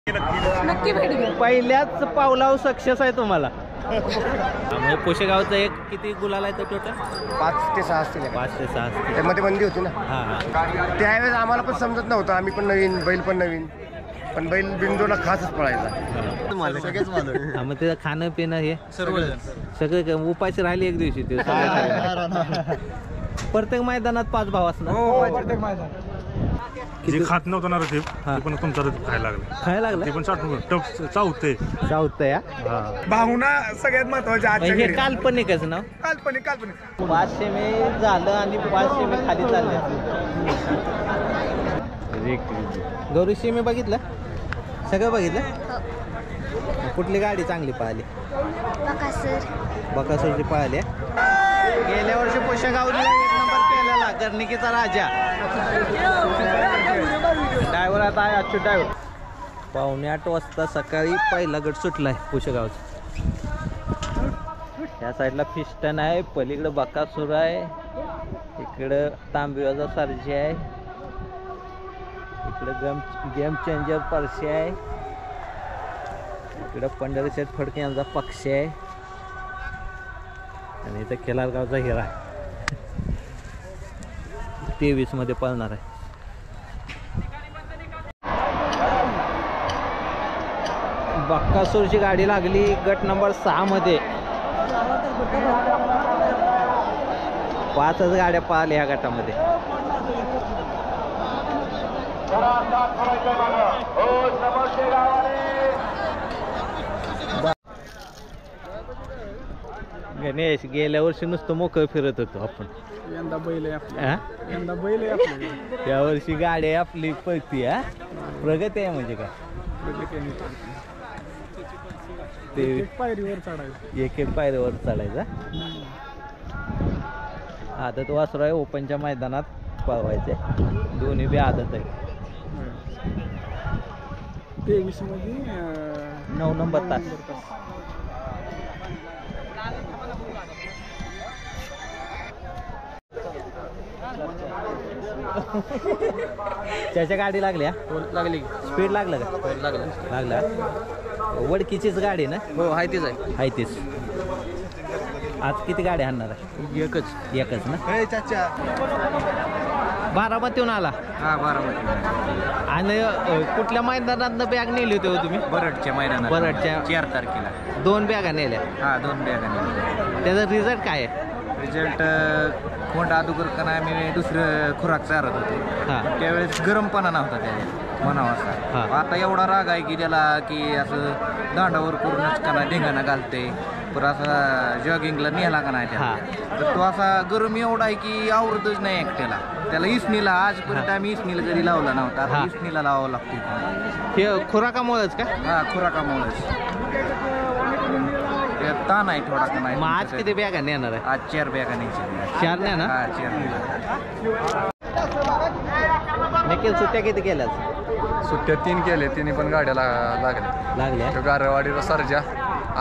नक्की भेट घ्या. पहिल्याच पावलावर सक्सेस आहे तुम्हाला. त्यामुळे पुशेगावचं एक किती गुलाल आहे टोटल? 5 ते 6 असतील. 5 ते 6 असतील. त्यामध्ये बंदी होती ना. हां हां. त्यावेळेस आम्हाला पण समजत नव्हतं. आम्ही पण नवीन, बैल पण नवीन, पण बैल बिंदूला खासच पळायचा. सगळेच मालक. मग ते खाणं पिणं हे सगळं उपाशी राहिले एक दिवशी ते सगळं. प्रत्येक मैदानात 5 भाव असणार. प्रत्येक मैदान जे खात नव्हतं ना रतीब ते पण तुमचा रतीब खायला लागला. खायला लागलं ते पण चावते चावतंय. भावना सगळ्यात महत्वाची. हे काल्पनिकच ना. काल्पनिक 500 मे झालं आणि 500 मे खाली चालले. गौरी शिमे बघितलं सगळं बघितलं. कुठली गाडी चांगली पाहिली? बकासूरची पाहिली. गेल्या वर्षी पुशेगावला 1 नंबर केलेला गर्निकीचा राजा. ड्रायव्हर आता आहे अच्युत ड्रायव्हर. 7:45 वाजता सकाळी पहिला गट सुटलाय पुशेगावचा. या साईडला फिस्टन आहे, पलीकडं बकासूर आहे, इकडं तांबिवाचा सरजी आहे, इकडं गेम चेंजर परशी आहे, इकडं पंढरीशेठ फडके यांचा पक्ष आहे आणि इथं केलारगावचा हिरा 23 मध्ये पळणार आहे. बक्कासूरची गाडी लागली गट नंबर 6 मध्ये. 5च गाड्या पळाल्या ह्या गटामध्ये. गणेश गेल्या वर्षी नुसतं मोकळं फिरत होतो आपण. यंदा बैल आहे आपली. यंदा बैल आहे आपली. त्या वर्षी गाडी आपली पळती. प्रगती आहे म्हणजे काय? ते पायरीवर चढायचं. एक पायरीवर चढायचा. आदत वासरू आहे. ओपनच्या मैदानात पळवायचे. दोन्ही बी आदत आहे. 23 मध्ये 9 नंबर तास. त्याच्या गाडी लागल्या. लागली. स्पीड लागलं का? लागला. वडकीचीच गाडी ना? हो आहे तीच आहे. आहे तीच. आज किती गाड्या आणणार आहे? एकच ना. चाचा बारामतीहून आला. हा 12 आणि कुठल्या मैदानात बॅग नेली होती तुम्ही? बरडच्या मैदानात. बरडच्या 4 तारखेला 2 बॅगा नेल्या. हा 2 बॅगा नेल्या. त्याचा रिझल्ट काय आहे? रिझल्ट खोंड अगोदर का नाही मी दुसरं खुराक चारत होतो. हां त्यावेळेस गरमपणा नव्हता त्याला म्हणावा हा. असा. आता एवढा राग आहे की त्याला की असं दांडावर करूनच का नाही ढेंगाणा घालते. पर असा जॉगिंगला नेला का नाही हा. त्याला तर तो असा गरम एवढा आहे की आवडतच नाही एकट्याला. त्याला इसणीला आजपर्यंत आम्ही इसणीला कधी लावला नव्हता. हा. इसणीला लावावं लागतो. हे खुराकामुळेच का? हा खुराकामुळेच ताण आहे थोडा का नाही. मग आज किती बॅगा नेणार आहे? आज 4 बॅगा न्यायच्या. 4 नाही ना? हा 4. निखिल सुट्ट्या किती केल्या? सुट्ट्या 3 केले. 3 पण गाड्या लागल्या. तो गारवाडीचा सरजा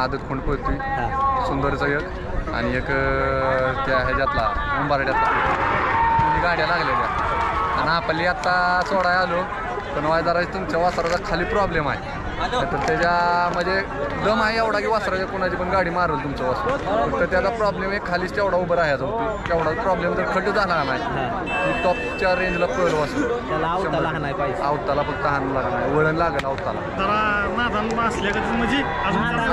आदत खोंड पळतोय. हा सुंदरचा एक आणि एक त्या ह्याच्यातला उंबारड्यातला. 3 गाड्या लागलेल्या. आणि आपली आत्ता सोडाय आलो पण वायदारा तुमच्या वासराचा खाली प्रॉब्लेम आहे. तर त्याच्या म्हणजे दम आहे एवढा की वासराच्या कोणाची पण गाडी मारल तुमचं वासर. तर त्याचा प्रॉब्लेम आहे खालीच तेवढा उभं राहायचा. तेवढा प्रॉब्लेम जर खड्ड झाला नाही की टॉपच्या रेंजला पळल वासर. त्याला आवता लहान आहे पाहिजे. आवताला फक्त हाण लागणार. वळण लागेल आवताला. म्हणजे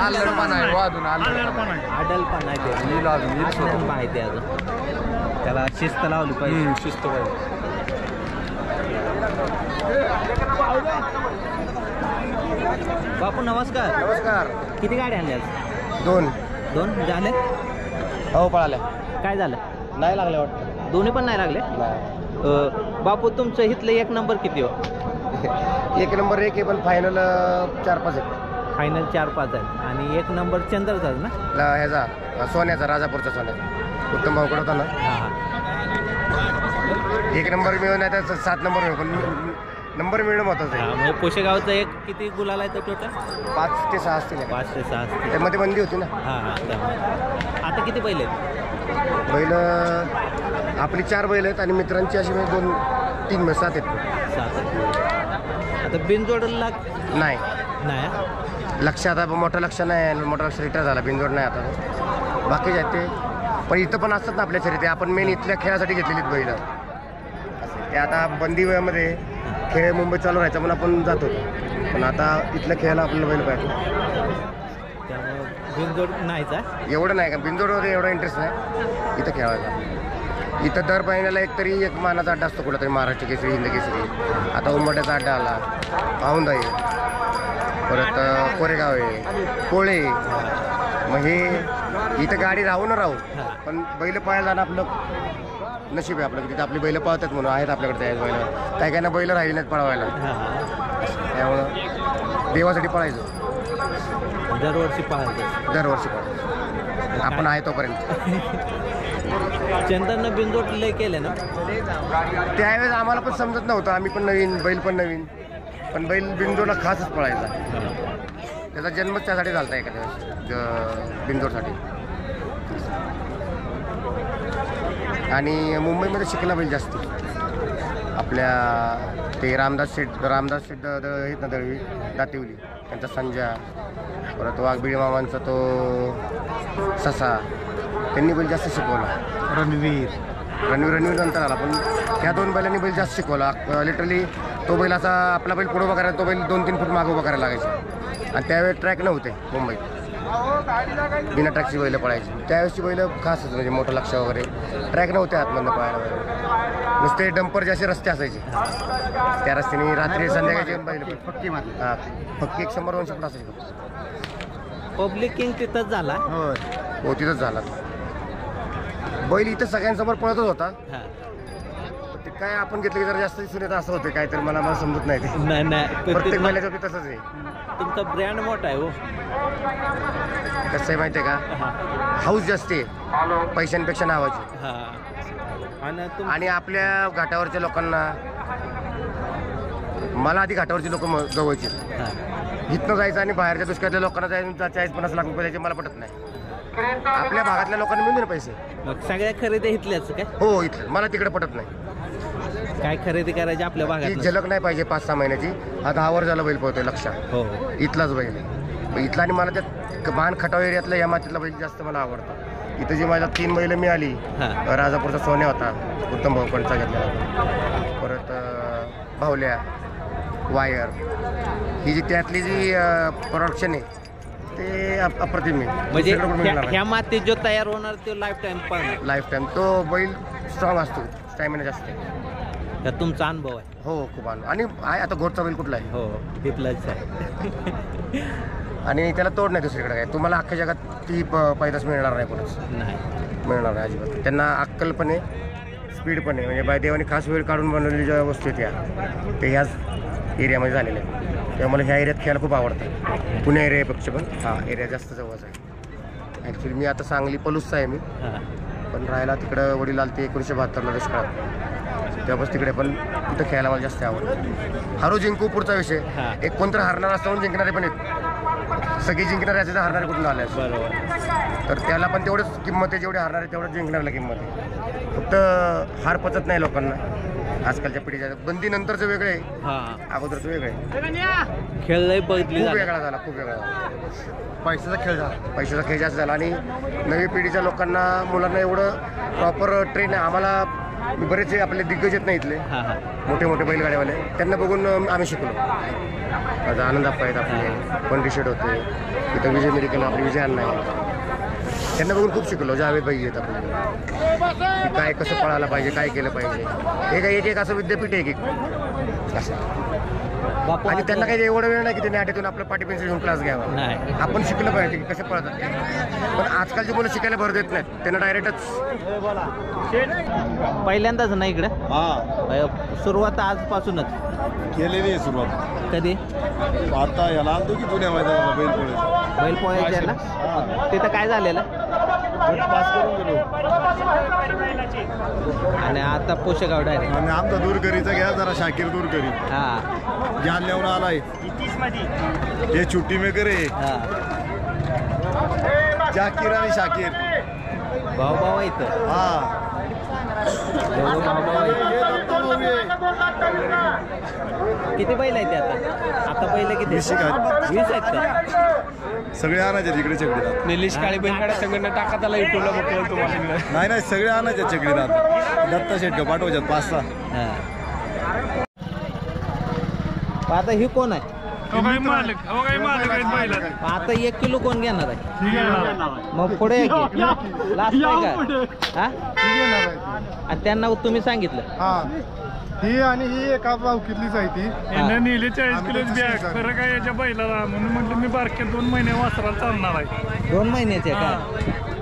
आलडपण आहे. अजून आलडपण आहे. आडलपण आहे ते. नील अजून नील माहिती आहे अजून. त्याला शिस्त लावली पाहिजे. शिस्त पाहिजे. बापू नमस्कार. नमस्कार. किती गाड्या आणल्या? 2 झाले. हो पळाल्या. काय झालं? नाही लागले वाटतं. दोन्ही पण नाही लागले. बापू तुमचं इथलं 1 नंबर किती हो? 1 नंबर 1 आहे पण फायनल 4-5 आहे. फायनल 4-5 आहे. आणि 1 नंबर चंद्रचाच ना? ह्याचा सोन्याचा राजापूरचा सोन्याचा उत्तम भाऊकडे होता ना. हां 1 नंबर मिळून नाही तर 7 नंबर मिळून पण नंबर मिळणं महत्वाचं आहे. म्हणजे पुशेगावचं एक किती गुलाल आहे टोटल? 5 ते 6 असतील. 5 ते 6 असतील. त्यामध्ये बंदी होती ना. हां त्यामुळे आता किती बैल आहेत? बैल आपली 4 बैल आहेत आणि मित्रांची अशी 2-3 7 आहेत. 7. आता बिनजोडला नाही नाही हा? लक्ष आता मोठं लक्ष नाही, मोठं लक्ष रिटायर झाला, बिनजोड नाही आता. बाकीचे आहेत ते, पण इथं पण असतात ना आपल्या शर्यती. आपण मेन इथल्या खेळासाठी घेतलेलीत बैल. ते आता बंदी वयामध्ये खेळ मुंबईत चालू राहायचा म्हणून आपण जात होतो, पण आता इथल्या खेळाला आपल्याला बैल पाहिजे. त्यामुळे बिनजोड नाहीच आहे. एवढं नाही का बिनजोडमध्ये एवढा इंटरेस्ट नाही इथं खेळायचा. इथं दर महिन्याला एक मानाचा अड्डा असतो कुठं तरी, महाराष्ट्र केसरी, हिंद केसरी. आता उंबरठ्याचा अड्डा आला, औंध आहे, परत कोरेगाव आहे, कोळे. मग हे इथं गाडी राहू न राहू, पण बैल पळायला जाणं आपलं नशीब आहे आपलं. तिथे आपली बैल पळतात म्हणून आहेत आपल्याकडे त्या बैल. काही काही ना बैल राहिली नाहीत पळवायला, त्यामुळं देवासाठी पळायचं. दरवर्षी पाहायचं. दरवर्षी पळायचं आपण आहे तोपर्यंत. चंदननं बिनजोड लय केले ना. त्यावेळेस आम्हाला पण समजत नव्हतं, आम्ही पण नवीन, बैल पण नवीन, पण बैल बिनजोडला खासच पळायचा. त्याचा जन्मच त्यासाठी झाला होता एखाद्या वेळेस, बिनजोडसाठी. आणि मुंबईमध्ये शिकला बैल जास्त. आपल्या ते रामदास शेठ आहेत ना दळवी, दातिवली, त्यांचा संजा, परत वाघबिळी मामांचा तो ससा, त्यांनी बैल जास्त शिकवला. रणवीर नंतर आला, पण त्या दोन बैलांनी बैल जास्त शिकवला. लिटरली तो बैल असा, आपला बैल पुढं उभा करायला, तो बैल 2-3 फूट मागं उभा करायला लागायचा. आणि त्यावेळेस ट्रॅक नव्हते मुंबईत, बिना ट्रॅकची बैलं पळायची. त्यावेळेसची बैलं खास होतं, म्हणजे मोठं लक्ष वगैरे, ट्रॅक नव्हते आतमधनं पळायला वगैरे. नुसते डंपर असे रस्ते असायचे, त्या रस्त्याने रात्री संध्याकाळचे बैल पक्की मारली. हां, पक्की 100-200 फूट असायची. पब्लिक किंग तिथंच झाला. हो, तिथंच झाला. बैल इथं सगळ्यांसमोर पळतच होता. ते काय आपण घेतलं की जरा जास्त दिसून येतं असं होतं काय, तर मला समजत नाही ते. नाही प्रत्येक बैलाच्या बाबतीत तसंच आहे. तुमचा ब्रँड मोठा आहे हो. कसं आहे माहिती आहे का, हाऊस जास्त आहे पैशांपेक्षा नावाची. आणि आपल्या घाटावरच्या लोकांना, मला आधी घाटावरची लोक जवळची, इथनं जायचं आणि बाहेरच्या दुष्काळातल्या लोकांना जायचं 40-50 लाख रुपये द्यायचे, मला पटत नाही. आपल्या भागातल्या लोकांना मिळून पैसे. मग सगळ्या खरेदी इथल्याच काय? हो, इथलं मला तिकडे पटत नाही. काय खरेदी करायची आपल्या भागात, झलक नाही पाहिजे 5-6 महिन्याची. हा 10 वर झाला बैल पळतोय लक्षात. हो, इथलाच बैल आहे इथला. आणि मला त्या मान खटाव एरियातला या मातीतला बैल जास्त मला आवडतं. इथं जी माझ्या 3 बैल मिळाली, राजापूरचा सोन्या होता, उत्तम भाऊकडचा घेतलेला, परत भावल्या, वायर, ही जी त्यातली जी प्रोडक्शन आहे ते अप्रतिम आहे. म्हणजे ह्या मातीत जो तयार होणार तो लाईफ टाइम तो बैल स्ट्रॉंग असतो, स्टॅमिना जास्त. तुमचा अनुभव आहे? हो, खूप अनुभव. आणि आहे आता घोटचा बैल कुठला आहे? हो, तिथलाच आहे. आणि त्याला तोड नाही दुसरीकडे काय. तुम्हाला अख्ख्या जगात ती पैदास मिळणार नाही, कोणच नाही मिळणार नाही अजिबात. त्यांना अक्कल पण आहे, स्पीड पण आहे. म्हणजे देवाने खास वेळ काढून बनवलेल्या ज्या वस्तू आहेत त्या ते ह्याच एरियामध्ये झालेल्या आहेत. त्यामुळे मला ह्या एरियात खेळायला खूप आवडतं. पुणे एरियापेक्षा पण हा एरिया जास्त जवळचा आहे. ॲक्च्युली मी आता सांगली पलूसचा आहे मी, पण राहायला तिकडं वडील आले ते 1972ला दुष्काळात, तेव्हाच तिकडे. पण तिथं खेळायला मला जास्त आवडतं. हारू जिंकू पुढचा विषय. एक कोणतं हारणार असताना जिंकणारे पण आहेत. सगळी जिंकणारे असे तर हारणारे कुठून आले बरोबर. तर त्याला पण तेवढंच किंमत आहे, जेवढे हारणारे तेवढंच जिंकणाऱ्याला किंमत आहे. फक्त हार पचत नाही लोकांना आजकालच्या पिढीच्या. बंदी नंतरचं वेगळं आहे, अगोदरचं वेगळं आहे. खेळ लय बदली, खूप वेगळा झाला, खूप वेगळा झाला. पैशाचा खेळ जास्त झाला. आणि नवी पिढीच्या लोकांना, मुलांना एवढं प्रॉपर ट्रेन आहे. आम्हाला बरेचसे आपले दिग्गज आहेत ना इथले, मोठे मोठे बैलगाड्यावाले, त्यांना बघून आम्ही शिकलो. आता आनंद अप्पा आहेत आपले, पण रिशेट होते इथं, विजय मेडिकल आपले विजय अण्णा आहे, त्यांना बघून खूप शिकलो. जावेद भाई आहेत आपल्याला, काय कसं पळायला पाहिजे, काय केलं पाहिजे. एक असं विद्यापीठ आहे की असं. आणि त्यांना काही एवढं वेळ नाही की त्यांनी आठवून आपलं पाठी पेन्सिल घेऊन क्लास घ्यावा. आपण शिकलं पाहिजे की कसं पळतात ते. पण आजकालची मुलं शिकायला भर देत नाहीत, त्यांना डायरेक्टच. पहिल्यांदाच ना इकडं सुरुवात आजपासूनच केलेली आहे सुरुवात. कधी? आता याला आणतो की जुन्या मैदानाला बैल पोहायचे ना, तिथं काय झालेलं? पास करून गेलो. आणि आता पोशेगाव डायरेक्ट. आणि आमचा दूरकरीचा घ्या जरा, शाकीर दूरकरी जालन्यावर आलाय. हे छुट्टी मेकर आहे, जाकीर आणि शाकीर भाऊ इथं. किती बैल आहेत आता? बैल किती 20 आहेत. 20 आहेत का? सगळे आणायचे तिकडे चकडीनाथ. निलेश काळे बैलगाड्या संघटना टाका त्याला युट्यूबला बघेल तुम्हाला. नाही सगळे आणायचे चकडीनाथ. दत्ता शेटकर पाठवायच्यात 5-6. हा. आता ही कोण आहे? आता 1 किलो कोण घेणार आहे? मग पुढे लास्ट आहे का? हा? आणि त्यांना तुम्ही सांगितलं ही आणि ही एका भावकीतलीच आहे ती. नेले 40 किलो बॅग खरं काय याच्या बैलाला म्हणून म्हटलं मी बारक्या 2 महिने वासराला चालणार आहे. 2 महिन्याचे का?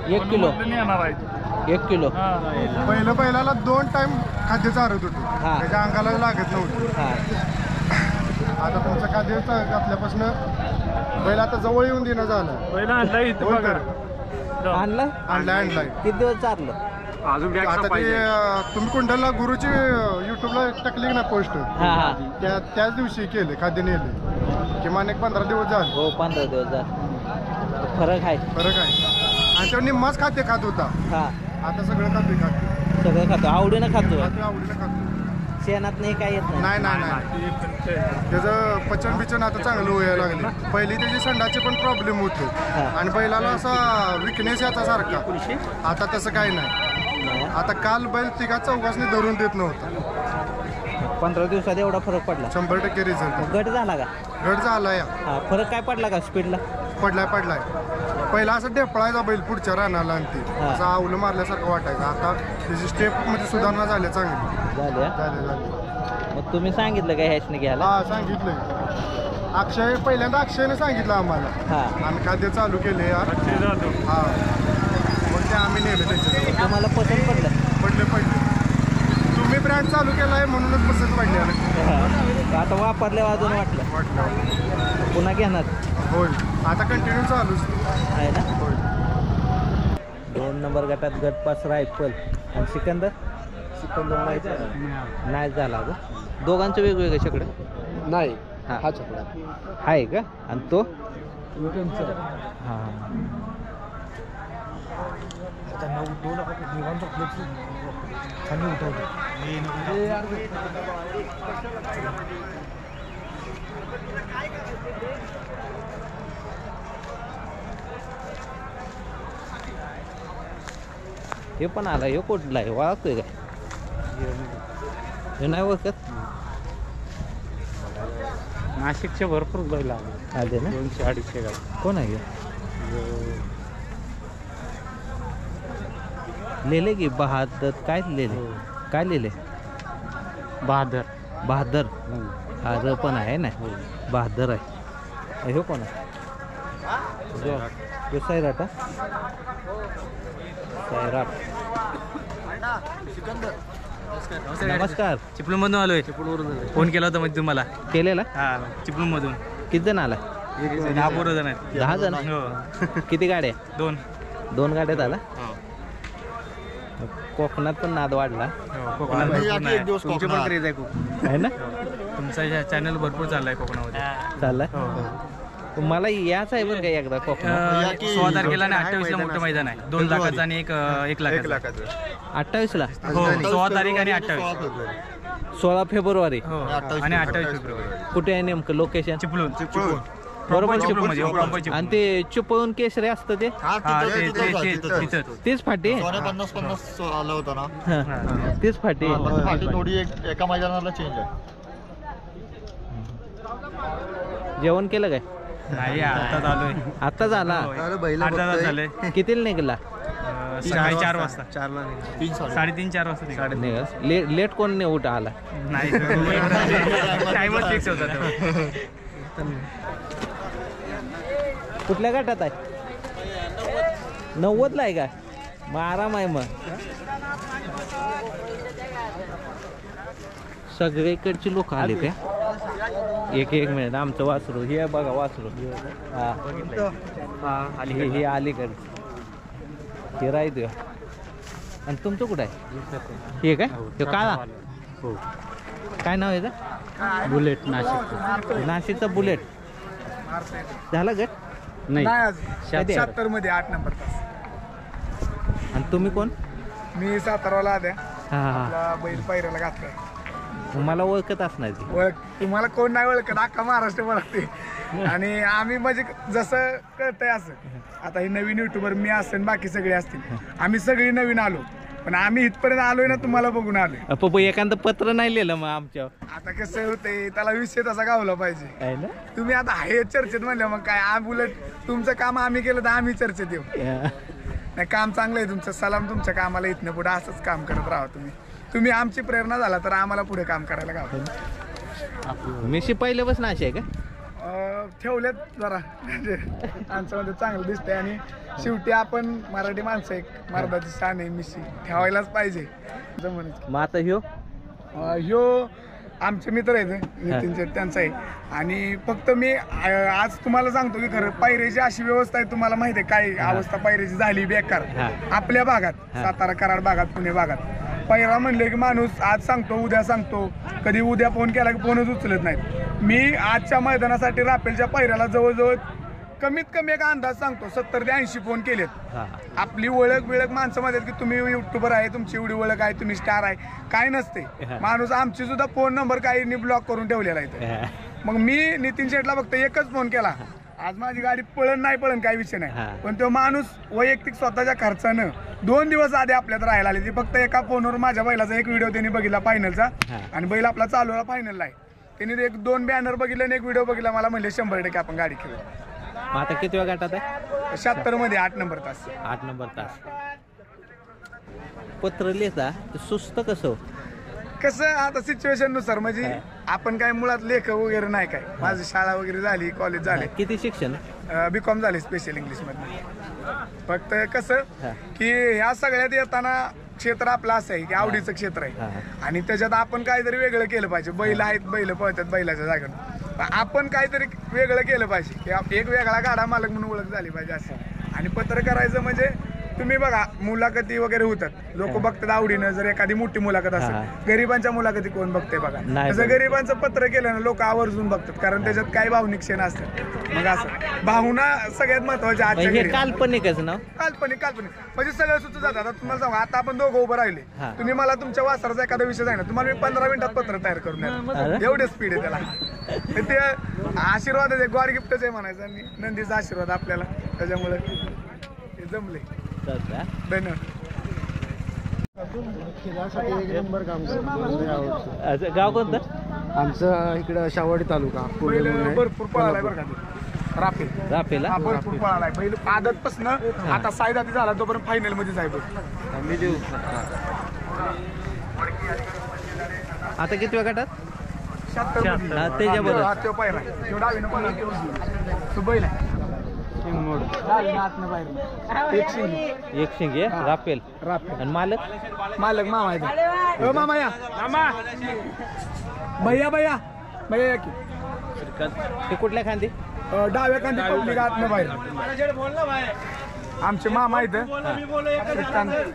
1 किलो येणार आहे 1 किलो. बैलाला 2 टाइम खाद्य चारत होतो. हा. त्याच्या अंगाला लागत नव्हतं. हा. आता तुमचं खाद्य घातल्यापासून बैल आता जवळ येऊन देणं झालं. पहिला आणला इथं बघा. आणलं? आणलाय. किती दिवस चाललं? आता ते तुम्ही कुंडलला गुरुची युट्यूबला टाकली ना पोस्ट, हा हा. त्याच दिवशी केले खाद्य नेले. किमान एक 15 दिवस झाले. हो 15 दिवस झाले. फरक आहे. फरक आहे. आणि तो निम्माच खाद्य खात होता. हा. आता सगळं खाद्य खातो. सगळं खातो आवडीनं खातो. आवडीनं खातो. शेणात नाही काय येत नाही. नाही त्याचं पचन बिचन आता चांगलं व्हायला लागले. पहिली त्याची संडाचे पण प्रॉब्लेम होते आणि बैलाला असा विकनेस याचा सारखा. आता तसं काही नाही. आता काल बैल 3-4 धरून देत नव्हता. 15 दिवसात एवढा फरक पडला. 100% रिझल्ट. गट झाला का? गट झाला या. हा. फरक काय पडला का स्पीडला? पडलाय. पहिला असं ढेपळायचा बैल पुढच्या रानाला आणि ते असं आवलं मारल्यासारखं वाटायचं. आता त्याची स्टेप मध्ये सुधारणा झाल्या चांगली झाले. मग तुम्ही सांगितलं का ह्याचने घ्यायला? हा सांगितलंय. पहिल्यांदा अक्षयने सांगितलं आम्हाला. हा. आम्ही खाद्य चालू केले यार. हा. मग ते आम्ही नेले त्याच्याजवळ. तुम्हाला पसंत पडले. तुम्ही ब्रँड चालू केलाय म्हणूनच पसंत पडले. आता वापरल्यावर अजून वाटलं पुन्हा घेणार? होय. आता कंटिन्यू चालूच आहे ना. होय. 2 नंबर गटात गटपास रायफल आणि सिकंदर नाही झाला ग. दोघांचं वेगवेगळे शेकडे नाही हा. हा चकडा आहे का? आणि तो हा. हे पण आला. हे कुठला आहे? ओळखतोय का? हे नाही ओळखत. नाशिकचे भरपूर बैल आले ना. 200-250 गाडी. कोण आहे? लिहिले की बहादर काय लिहिले? काय लिहिले? बहादर. हा र पण आहे ना. बहादर आहे. हे कोण आहे? सैराट. सैराट. नमस्कार. चिपळूण मधून आलोय. फोन केला होता म्हणजे तुम्हाला. केलेला? हा चिपळूण मधून. किती जण आला? 10 जण आहेत. 10 जण. किती गाड्या? 2 गाड्यात आला. कोकणात पण नाद वाढला. कोकणात तुमची पण क्रेज आहे खूप आहे ना. तुमचा चॅनल भरपूर चाललाय कोकणामध्ये. चाललाय. मला याच आहे बरं का एकदा कोकणात. 16 तारखेला आणि 28ला मोठं मैदान आहे. 2 लाखाचं आणि 1 लाखाचं. 28ला? हो 16 तारीख आणि 28. 16 फेब्रुवारी हो आणि 28 फेब्रुवारी. कुठे आहे नेमकं लोकेशन? चिपळूण. बरोबर. चिपळूण. आणि ते चिपळूण केसरी असतं ते तेच फाटी. 50 आलं होतं ना. हा. तेच फाटी. थोडी एका मैदानाला चेंज आहे. जेवण केलं काय? नाही आताच आलोय. आता झाला. अर्धा तास झाले. कितीला निघाला? 4:30 वाजता. 3:30-4 वाजता निघाला. लेट कोण नाही उठा आला? नाही टाइमच फिक्स होता तो. कुठल्या गटात आहे? 90ला आहे का? मग आराम आहे. मग सगळीकडची लोक आले ते. एक मिनिट. आमचं वासरू हे बघा. वासरू हा. हे अलीकडचं हे राहतो. आणि तुमचं कुठं आहे? हे काय? हे काळा. काय नाव आहे का? बुलेट. नाशिकचा बुलेट. झाला गट? नाही 76 मध्ये 8 नंबर तास. आणि तुम्ही कोण? मी साताराला आल्या. हा. बैल पायऱ्याला घातलाय. मला ओळखत असणार ती. ओळख तुम्हाला कोण नाही ओळखत, अख्खा महाराष्ट्र ओळखते. आणि आम्ही म्हणजे जसं कळतंय असं, आता हे नवीन युट्यूबर मी असेल, बाकी सगळे असतील, आम्ही सगळी नवीन आलो, पण आम्ही इथपर्यंत आलोय ना तुम्हाला बघून आलोय. पप्पू एखादं पत्र नाही लिहिलं मग आमच्या? आता कसं होतंय, त्याला विषय तसा गावला पाहिजे. आहे ना? तुम्ही आता हे चर्चेत म्हणलं मग काय, उलट तुमचं काम आम्ही केलं तर आम्ही चर्चेत येऊ. नाही, काम चांगलं आहे तुमचं. सलाम तुमच्या कामाला. इथनं पुढे असंच काम करत राहा तुम्ही आमची प्रेरणा झाला तर आम्हाला पुढे काम करायला गाव. मेशी पहिल्यापासून अशी आहे का? ठेवलेत जरा म्हणजे माणसामध्ये चांगलं दिसतंय. आणि शेवटी आपण मराठी माणसं, एक मर्दाची शान आहे, मिशी ठेवायलाच पाहिजे. मग आता ह्यो आमचे मित्र आहेत नितीन शेट, त्यांचा आहे. आणि फक्त मी आज तुम्हाला सांगतो की खरं पायऱ्याची अशी व्यवस्था आहे, तुम्हाला माहिती आहे काय अवस्था पायऱ्याची झाली बेकार आपल्या भागात, सातारा कराड भागात, पुणे भागात. पायरा म्हणले की माणूस आज सांगतो उद्या सांगतो, कधी उद्या फोन केला की फोनच उचलत नाहीत. मी आजच्या मैदानासाठी राफेलच्या पायऱ्याला जवळजवळ कमीत कमी एक अंदाज सांगतो 70 ते 80 फोन केलेत. आपली ओळख माणसं म्हणतात की तुम्ही युट्यूबर आहे, तुमची एवढी ओळख आहे, तुम्ही स्टार आहे, काय नसते. माणूस आमची सुद्धा फोन नंबर काही ब्लॉक करून ठेवलेला आहे. मग मी नितीन शेटला फक्त एकच फोन केला, आज माझी गाडी पळण नाही पळण काही विषय नाही, पण तो माणूस वैयक्तिक स्वतःच्या खर्चानं 2 दिवस आधी आपल्यात राहायला आले. ती फक्त एका फोनवर माझ्या बैलाचा एक व्हिडिओ त्यांनी बघितला फायनलचा, आणि बैल आपला चालवला फायनलला आहे. त्यांनी 1-2 बॅनर बघितले आणि एक व्हिडिओ बघितला. मला म्हणले 100% आपण गाडी खेळू. आता किती वेळ गाठात आहे? 76 मध्ये 8 नंबर तास. 8 नंबर तास. पत्र लिहिता सुस्त कसं आता सिच्युएशन नुसार, म्हणजे आपण काय मुळात लेख वगैरे नाही काय. माझी शाळा वगैरे झाली, कॉलेज झाले. किती शिक्षण? B.Com झाले स्पेशल इंग्लिश मध्ये. फक्त कसं की ह्या सगळ्यात येताना क्षेत्र आपलं असं आहे की आवडीचं क्षेत्र आहे, आणि त्याच्यात आपण काहीतरी वेगळं केलं पाहिजे. बैल आहेत, बैल पळतात बैलाच्या जागेवर, आपण काहीतरी वेगळं केलं पाहिजे की एक वेगळा गाडा मालक म्हणून ओळख झाली पाहिजे असं. आणि पत्र करायचं म्हणजे तुम्ही बघा, मुलाखती वगैरे होतात, लोक बघतात आवडीनं. जर एखादी मोठी मुलाखत असेल, गरिबांच्या मुलाखती कोण बघते बघा. तसं गरिबांचं पत्र केलं ना लोक आवर्जून बघतात, कारण त्याच्यात काही भावनिक क्षण असतात. मग असं भावना सगळ्यात महत्वाच्या आजच्या घरी. काल्पनिकच ना? काल्पनिक म्हणजे सगळं सुचत जातात. आता तुम्हाला सांगा, आता आपण दोघं उभं राहिले, तुम्ही मला तुमच्या वासराचा एखादा विषय सांगा, तुम्हाला मी 15 मिनिटात पत्र तयार करून द्या. एवढे स्पीड आहे त्याला. ते आशीर्वाद आहे, गॉड गिफ्टच आहे म्हणायचं, आणि नंदीचा आशीर्वाद आपल्याला, त्याच्यामुळे हे जमले. धन्यवाद. गाव कोणतं? आमचं इकडं शावडी तालुका. भरपूर पळालाय बरं का राफेल. भरपूर पळालाय बैल आदतपासून. आता सायदाती झाला तोपर्यंत फायनल मध्ये जायचं. आता किती वेळ गाठात? 76. त्याच्याबरोबर पायरा तो बैल आहे. एक शिंग राफेल. आणि मालक मामा आहे. मामा या भैया की ते कुठल्या खांदी? डाव्या खांदी पब्लिक आतनं बाहेर. आमचे मामा आहेत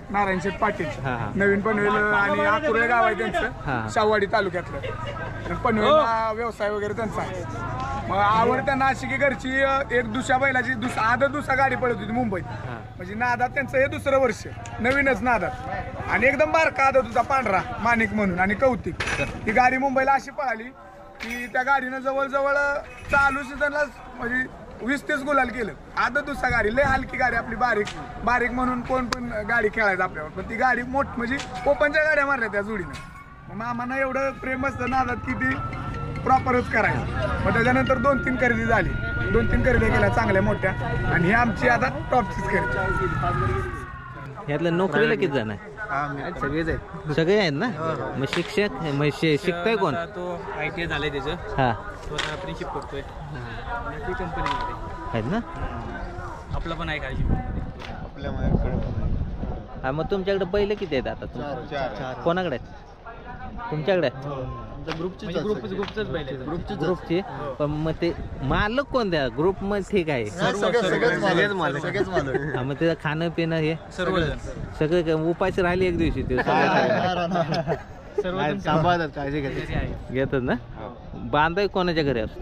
नारायण शेठ पाटील, नवीन पनवेल, आणि आकुर्ले गाव आहे त्यांचं, शाहवाडी तालुक्यातलं. पनवेल व्यवसाय वगैरे त्यांचा आहे. मग आवड त्यांना अशी की घरची एक दुसऱ्या बैलाची आदत दुसरा गाडी पळत होती मुंबईत. म्हणजे नादात त्यांचं हे 2रं वर्ष, नवीनच नादात. आणि एकदम बारका आदत होता पांढरा माणिक म्हणून, आणि कौतिक. ही गाडी मुंबईला अशी पळाली की त्या गाडीनं जवळजवळ चालू सीझनला म्हणजे 20-30 गुलाल केलं. आदत दुसरा गाडी, लय हलकी गाडी आपली, बारीक म्हणून कोण पण गाडी खेळायचं आपल्यावर. पण ती गाडी म्हणजे ओपनच्या गाड्या मारल्या त्या जोडीनं. मग मामांना एवढं प्रेम असतं नादात की ती प्रॉपरच करायचं. मग त्याच्यानंतर 2-3 खरेदी झाली, 2-3 खरेदी केल्या चांगल्या मोठ्या, आणि ही आमची आता टॉपचीच खरेदी. यातल्या नोकरीला किती जण आहे? सगळे आहेत ना? मग शिक्षक शिकतोय कोण? तो ITI झालाय त्याचं. स्वतः फ्रेंडशिप करतोय कंपनीमध्ये आहेत ना? आपलं पण आहे काळजी हा. मग तुमच्याकडे बैल किती आहेत आता? कोणाकडे आहेत तुमच्याकडे? ग्रुपची. पण मग ते मालक कोण द्या ग्रुप मध्ये? ठीक आहे, मग त्याचं खाणं पिणं हे सगळं उपाशी राहिले एक दिवशी ते घेतात ना? बांधाय कोणाच्या घरी असतो?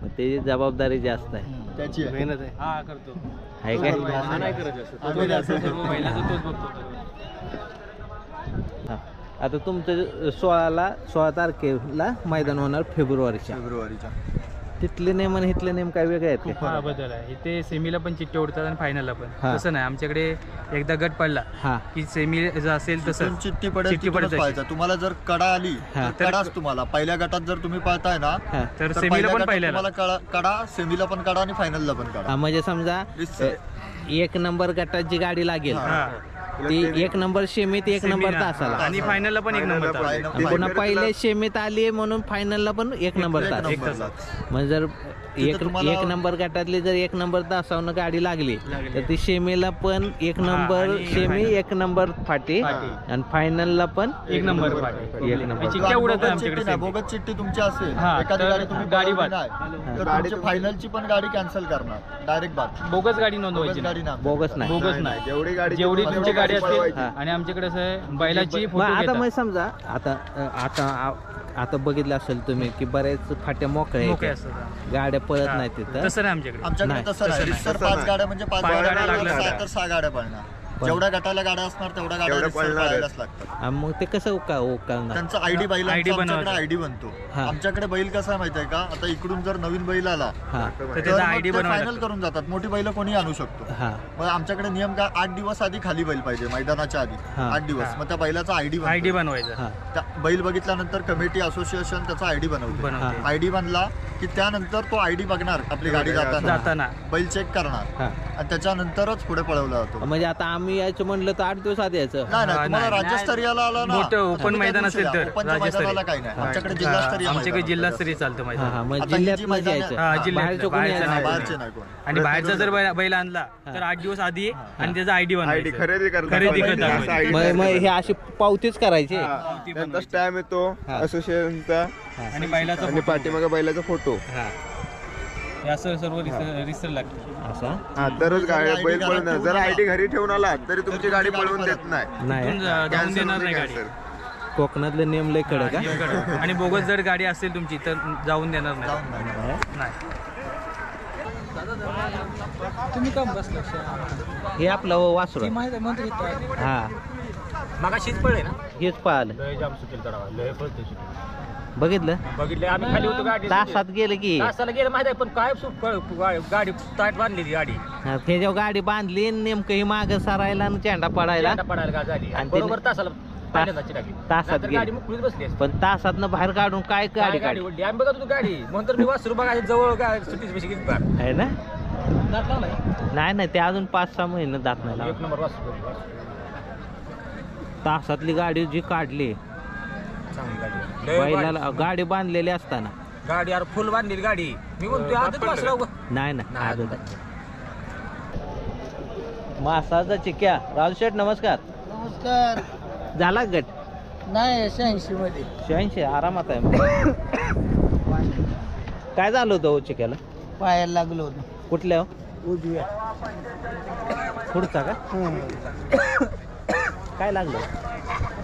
मग त्याची जबाबदारी जास्त आहे, त्याची मेहनत आहे. हा करतो आहे काय? आता तुमचं 16 तारखेला मैदान होणार फेब्रुवारीच्या. तिथले नेम आणि इथले नेम काय वेगळे आहेत का? हा बदल आहे. इथे सेमीला पण चिठ्ठी उडतात आणि फायनलला पण. तसं नाही आमच्याकडे एकदा गट पडला की सेमी असेल तसं चिठ्ठी पडेल. तुम्हाला जर कडा आली तर कडाच तुम्हाला पहिल्या गटात जर तुम्ही पळताय ना तर सेमीला पण पहिल्या तुम्हाला कडा, सेमीला पण कडा आणि फायनलला पण कडा. म्हणजे समजा 1 नंबर गटात जी गाडी लागेल ती 1 नंबर शेमीत 1 नंबर तासाला आणि फायनलला पण 1 नंबर तास. पुन्हा पहिल्या शेमीत आली म्हणून फायनलला पण 1 नंबर तास. म्हणजे जर 1 नंबर गटातली जर 1 नंबर तासावरून गाडी लागली तर ती शेमीला पण 1 नंबर शेमी 1 नंबर फाटी आणि फायनलला पण 1 नंबर फाटी. 1 नंबर. चिठ्ठ्या उडत आमच्याकडे. बोगस चिठ्ठी तुमची असेल एखादी गाडी तुम्ही गाडी बाद तर तुमची फायनलची पण गाडी कॅन्सल करणार डायरेक्ट बाद. बोगस गाडी नोंदवायची गाडी ना बोगस नाही. बोगस नाही. जेवढी तुमची गाडी असते. आणि आमच्याकडे असं आहे बैलाची आता मग समजा आता बघितलं असेल तुम्ही की बऱ्याच फाट्या मोकळ्या असतात, गाड्या पळत नाही तिथं. तसं नाही आमच्याकडे. आमच्याकडे तसं नाही. सर 5 गाड्या म्हणजे 5 गाड्या लागल्या तर 6 गाड्या पळणार. जेवढ्या गटाला गाड्या असणार तेवढ्या गाड्या पळायलाच लागतात. मग ते कसं करणार? त्यांचा आयडी बैलांचा आयडी बनतो. आमच्याकडे बैल कसा माहितीये का, आता इकडून जर नवीन बैल आला तर त्याचा आयडी फायनल करून जातात. मोठी बैल कोणी आणू शकतो. मग आमच्याकडे नियम काय, 8 दिवस आधी खाली बैल पाहिजे मैदानाच्या आधी. 8 दिवस मग त्या बैलाचा आयडी बनवायचा. बैल बघितल्यानंतर कमिटी असोसिएशन त्याचा आयडी बनवते. आयडी बनला की त्यानंतर तो आयडी बघणार आपली गाडी जाताना बैल चेक करणार आणि त्याच्यानंतरच पुढे पळवला जातो. म्हणजे आता आम्ही यायचं म्हणलं तर 8 दिवस आधी यायचं. नाही तुम्हाला राज्यस्तरीयला आला ना, मोठं ओपन मैदान असेल तर राज्यस्तरीयला काही नाही. आमच्याकडे जिल्हास्तरीय चालतं मैदान. जिल्ह्यात मध्ये यायचं. बाहेरचे नाही कोण. आणि बाहेरचा जर बैल आणला तर 8 दिवस आधी आणि त्याचा आयडी बनवायचा. खरेदी करतात. मग हे अशी पावतीच करायची. त्यांचा स्टॅम्प येतो असोसिएशनचा आणि बैलाचा आणि पाठीमागे बैलाचा फोटो. असं सर्व रिसर लागतं. असं तरच गाडी बैल पळणार. जर आयडी घरी ठेवून आला तरी तुमची गाडी पळवून देत नाही. जाऊन देणार नाही गाडी. कोकणातले नियम लय कडक का? आणि बोगस जर गाडी असेल तुमची तर जाऊन देणार नाही. तुम्ही काम बसला हे आपलं वासरू हा मग शीच पडले ना. हेच पाहिलं बघितलं आम्ही खाली होतो. गाडी तासात गेलं की तासाला गेलं माहिती आहे, पण काय गाडी ताट बांधली ती गाडी. त्याच्यावर गाडी बांधली नेमकं ही माग सरायला आणि चेंडा पडायला झाली आणि बरोबर तासाला तासात गाडी मुकलीच बसली. पण तासात बाहेर काढून काय गाडी गाडी ओढली. आम्ही बघत होतो गाडी म्हणून मी वासरू बघायला जवळ सुट्टीच पैसे घेत आहे ना. दात लावलाय नाही ते अजून 5-6 महिने दात नाही. 1 नंबर वासरू. तासातली गाडी जी काढली बैलाला गाडी बांधलेली असताना गाडी यार फुल बांधलेली गाडी. मी म्हणतो आजच वासराव नाही ना. मासाचा चिक्या. राहुल शेठ नमस्कार. नमस्कार. झाला गट? नाही 86 मध्ये. 86 आरामात आहे. काय झालं होतं चिक्याला? पायाला लागलो होतं. कुठल्या? उजव्या. पुढचा का? काय लागलं?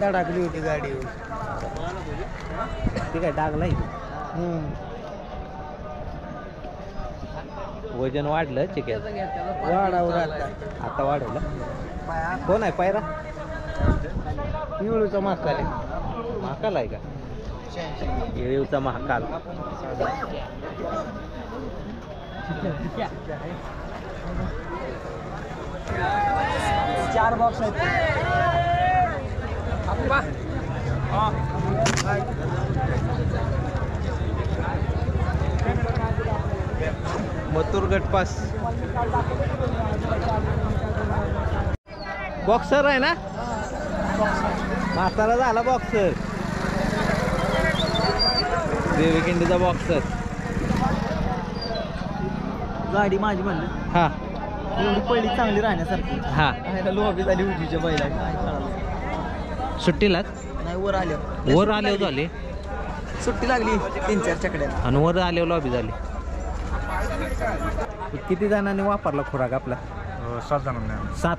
धडाकली होती गाडी. ते काय डाग नाही. वजन वाढलं चिक्याचं. वाढवलं आता वाढवलं. कोण आहे पायरा? पिवळूचा महाकाल. महाकाल आहे का? येळीवचा महाकाल. चार बॉक्स आहेत. मथुर गटपास. बॉक्सर आहे ना. म्हातारा झाला बॉक्सर. देवीकिंडीचा बॉक्सर. गाडी माझी म्हणली हा एवढी पहिली चांगली राहण्यासारखी. हा लोबी झाली उजवीच्या बैला. सुट्टीलाच नाही वर आले झाले. सुट्टी लागली 3-4 चकड्या आणि वर आले लॉबी झाली. किती जणांनी वापरला खुराक आपला? 7 जणांनी. 7.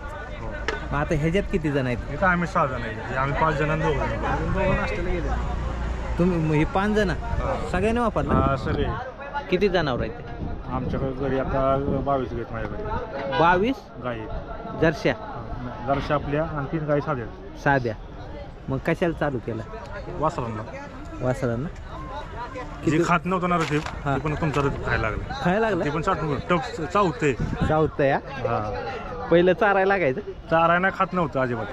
मग आता ह्याच्यात किती जण आहेत? इथं आम्ही 6 जण आहे. आम्ही 5 जणांना दोघं नाश्त्याला गेले. तुम्ही हे 5 जण सगळ्यांनी वापरला? सगळे. किती जनावर आहेत? आमच्याकडे घरी आता 22 घेत माझ्याकडे. 22 गाई आहेत. जर्श्या जर्शी आपल्या आणि 3 गाई साध्या. साध्या. मग कशाला चालू केला? वासरांना जे खात नव्हतं ना रतीब ते पण तुमचा रतीब खायला लागला ते पण चाटून टप चावतंय पहिलं चारायला लागायचं. चारायला खात नव्हतं अजिबात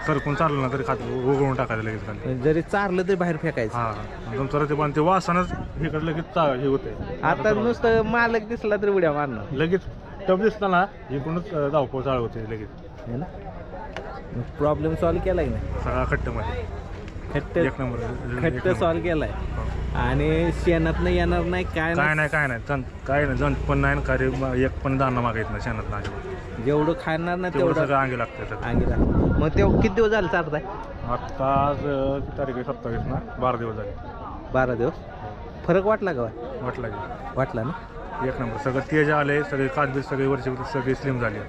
सरकून चाललं ना तरी खात उगवून टाकायचं लगेच खाली. जरी चारलं तरी बाहेर फेकायचं. हा तुमचं रतीब आणि ते वासानच हे लगेच हे होते. आता नुसतं मालक दिसला तरी उड्या मारणार लगेच टप दिसला ना इकडूनच धावपळ चालू होते लगेच. है ना. प्रॉब्लेम सॉल्व्ह केला की नाही? सगळा खट्टमध्ये एक नंबर खट्ट सॉल्व्ह केलाय. आणि शेणात येणार नाही काय नाही जंत पण नाही कार्य एक पण दाना मागायच नाही शेणात अजिबात. जेवढं खाणार ना तेवढं सगळं अंगी लागतं. अंगी लागतं. मग ते किती दिवस झाले चालताय? आत्ता आज तारीख 27 ना 12 दिवस झाले. 12 दिवस. फरक वाटला का? वाटला ना. एक नंबर सगळं तेज आले सगळे काजबीज सगळे वर्षी सगळे स्लिम झाले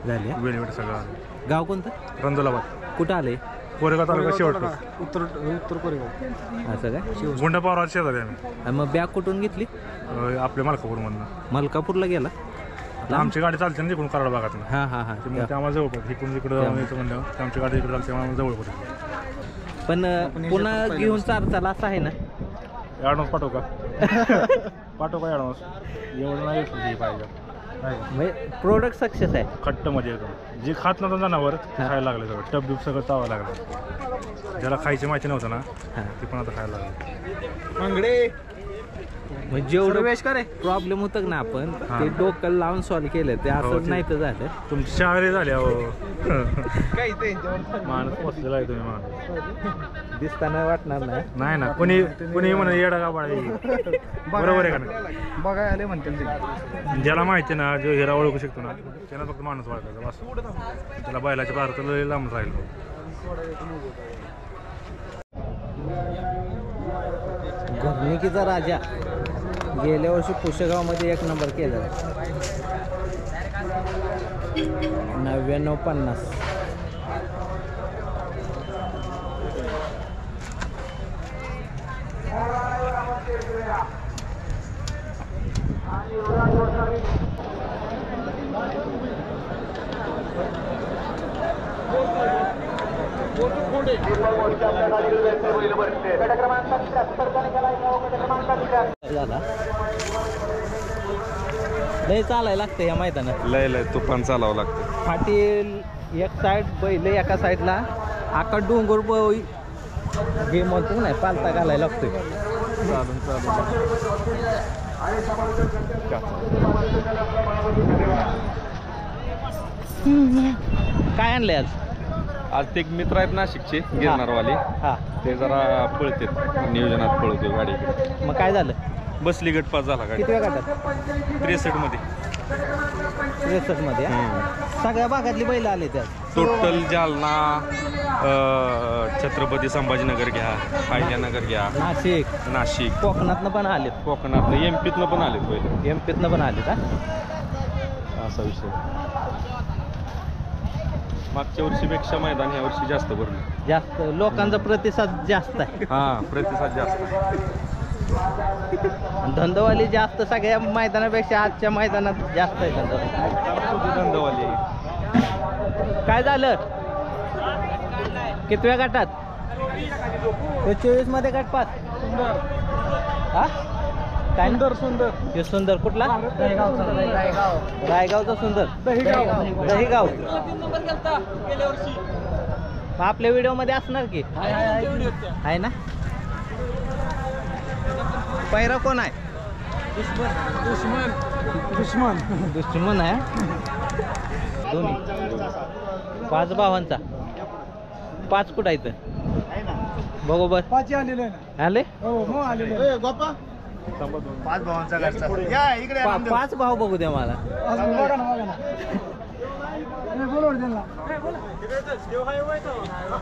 वेळेवर सगळं आले. गाव कोणतं? रंजोलाबाद. कुठं आले? कोरेगाव तालुका शेवट उत्तर कोरेगाव. असं काय? गुंडापावरात शेजारी आम्ही. मग बॅग कुठून घेतली? आपल्या मलकापूरमधनं. मलकापूरला गेला? आमची गाडी चालते ना तिकडून कराड भागात. हा हा हा. ते आम्हाला जवळ पडते इकडून तिकडं यायचं म्हणलं आमची गाडी इकडे चालते आम्हाला जवळ पडते. पण पुन्हा घेऊन चालला असं आहे ना. ॲडव्हान्स पाठवू का? ॲडव्हान्स एवढं नाही पाहिजे. प्रोडक्ट सक्सेस आहे. खट्ट मध्ये एकदम जे खात नव्हतं जनावर खायला लागले सगळं टप बिप सगळं चावायला लागलं. ज्याला खायची माहिती नव्हतं ना ते पण आता खायला लागलं. म्हणजे जेवढं प्रॉब्लेम होतं ना आपण ते डोकं लावून सॉल्व्ह केलं ते असं नाही तर झालं. तुमची शाळा झाली माणूस पोचलेला आहे तुम्ही. माणूस दिसताना वाटणार नाही ना कोणी म्हणा येडा का बाळा बरोबर आहे का नाही. बघाय आले म्हणते ज्याला माहिती ना जो हिरा ओळखू शकतो ना त्याला फक्त माणूस ओळखायचा बस. त्याला बैलाच्या भारत लांब राहील. घरणिकीचा राजा गेल्या वर्षी पुशेगावमध्ये 1 नंबर केला. 99-50. झाला लय चालायला लागतं या मैदानात. लय तुफान चालावं लागतं. फाटी एक साईड बैल एका साईडला आका डोंगर हे म्हणतो नाही पालता घालायला लागतोय. काय आणलंय आज? आज ते एक मित्र आहेत नाशिकचे गिरणारवाले. ते जरा पळतात नियोजनात पळवतो गाडी. मग काय झालं? बसली गटपास झाला गाडी. किती वेळ गटात? 63 मध्ये. 63 मध्ये. सगळ्या भागातली बैल आले त्यात. टोटल जालना, छत्रपती संभाजीनगर घ्या, अहिल्यानगर घ्या, नाशिक कोकणातनं पण आले. कोकणातनं एमपीतनं पण आलेत बैल. एमपीतनं पण आले का? असा विषय. मागच्या वर्षीपेक्षा मैदान या वर्षी जास्त भरलं. जास्त लोकांचा प्रतिसाद जास्त आहे. प्रतिसाद जास्त आहे. धंदवाली जास्त सगळ्या मैदानापेक्षा आजच्या मैदानात जास्त आहे धंदवाली. काय झालं? कितव्या गटात? 24 मध्ये गटपास. काय सुंदर हे सुंदर कुठला? रायगावचा सुंदर. दहीगाव. आपल्या व्हिडिओ मध्ये असणार की आहे ना. पहिरा कोण आहे? दुश्मन आहे. दोन्ही 5 भावांचा. 5 कुठं आहे? बरोबर 5 आले. 5 भावांचा घरचा इकडे 5 भाव बघू द्या मला.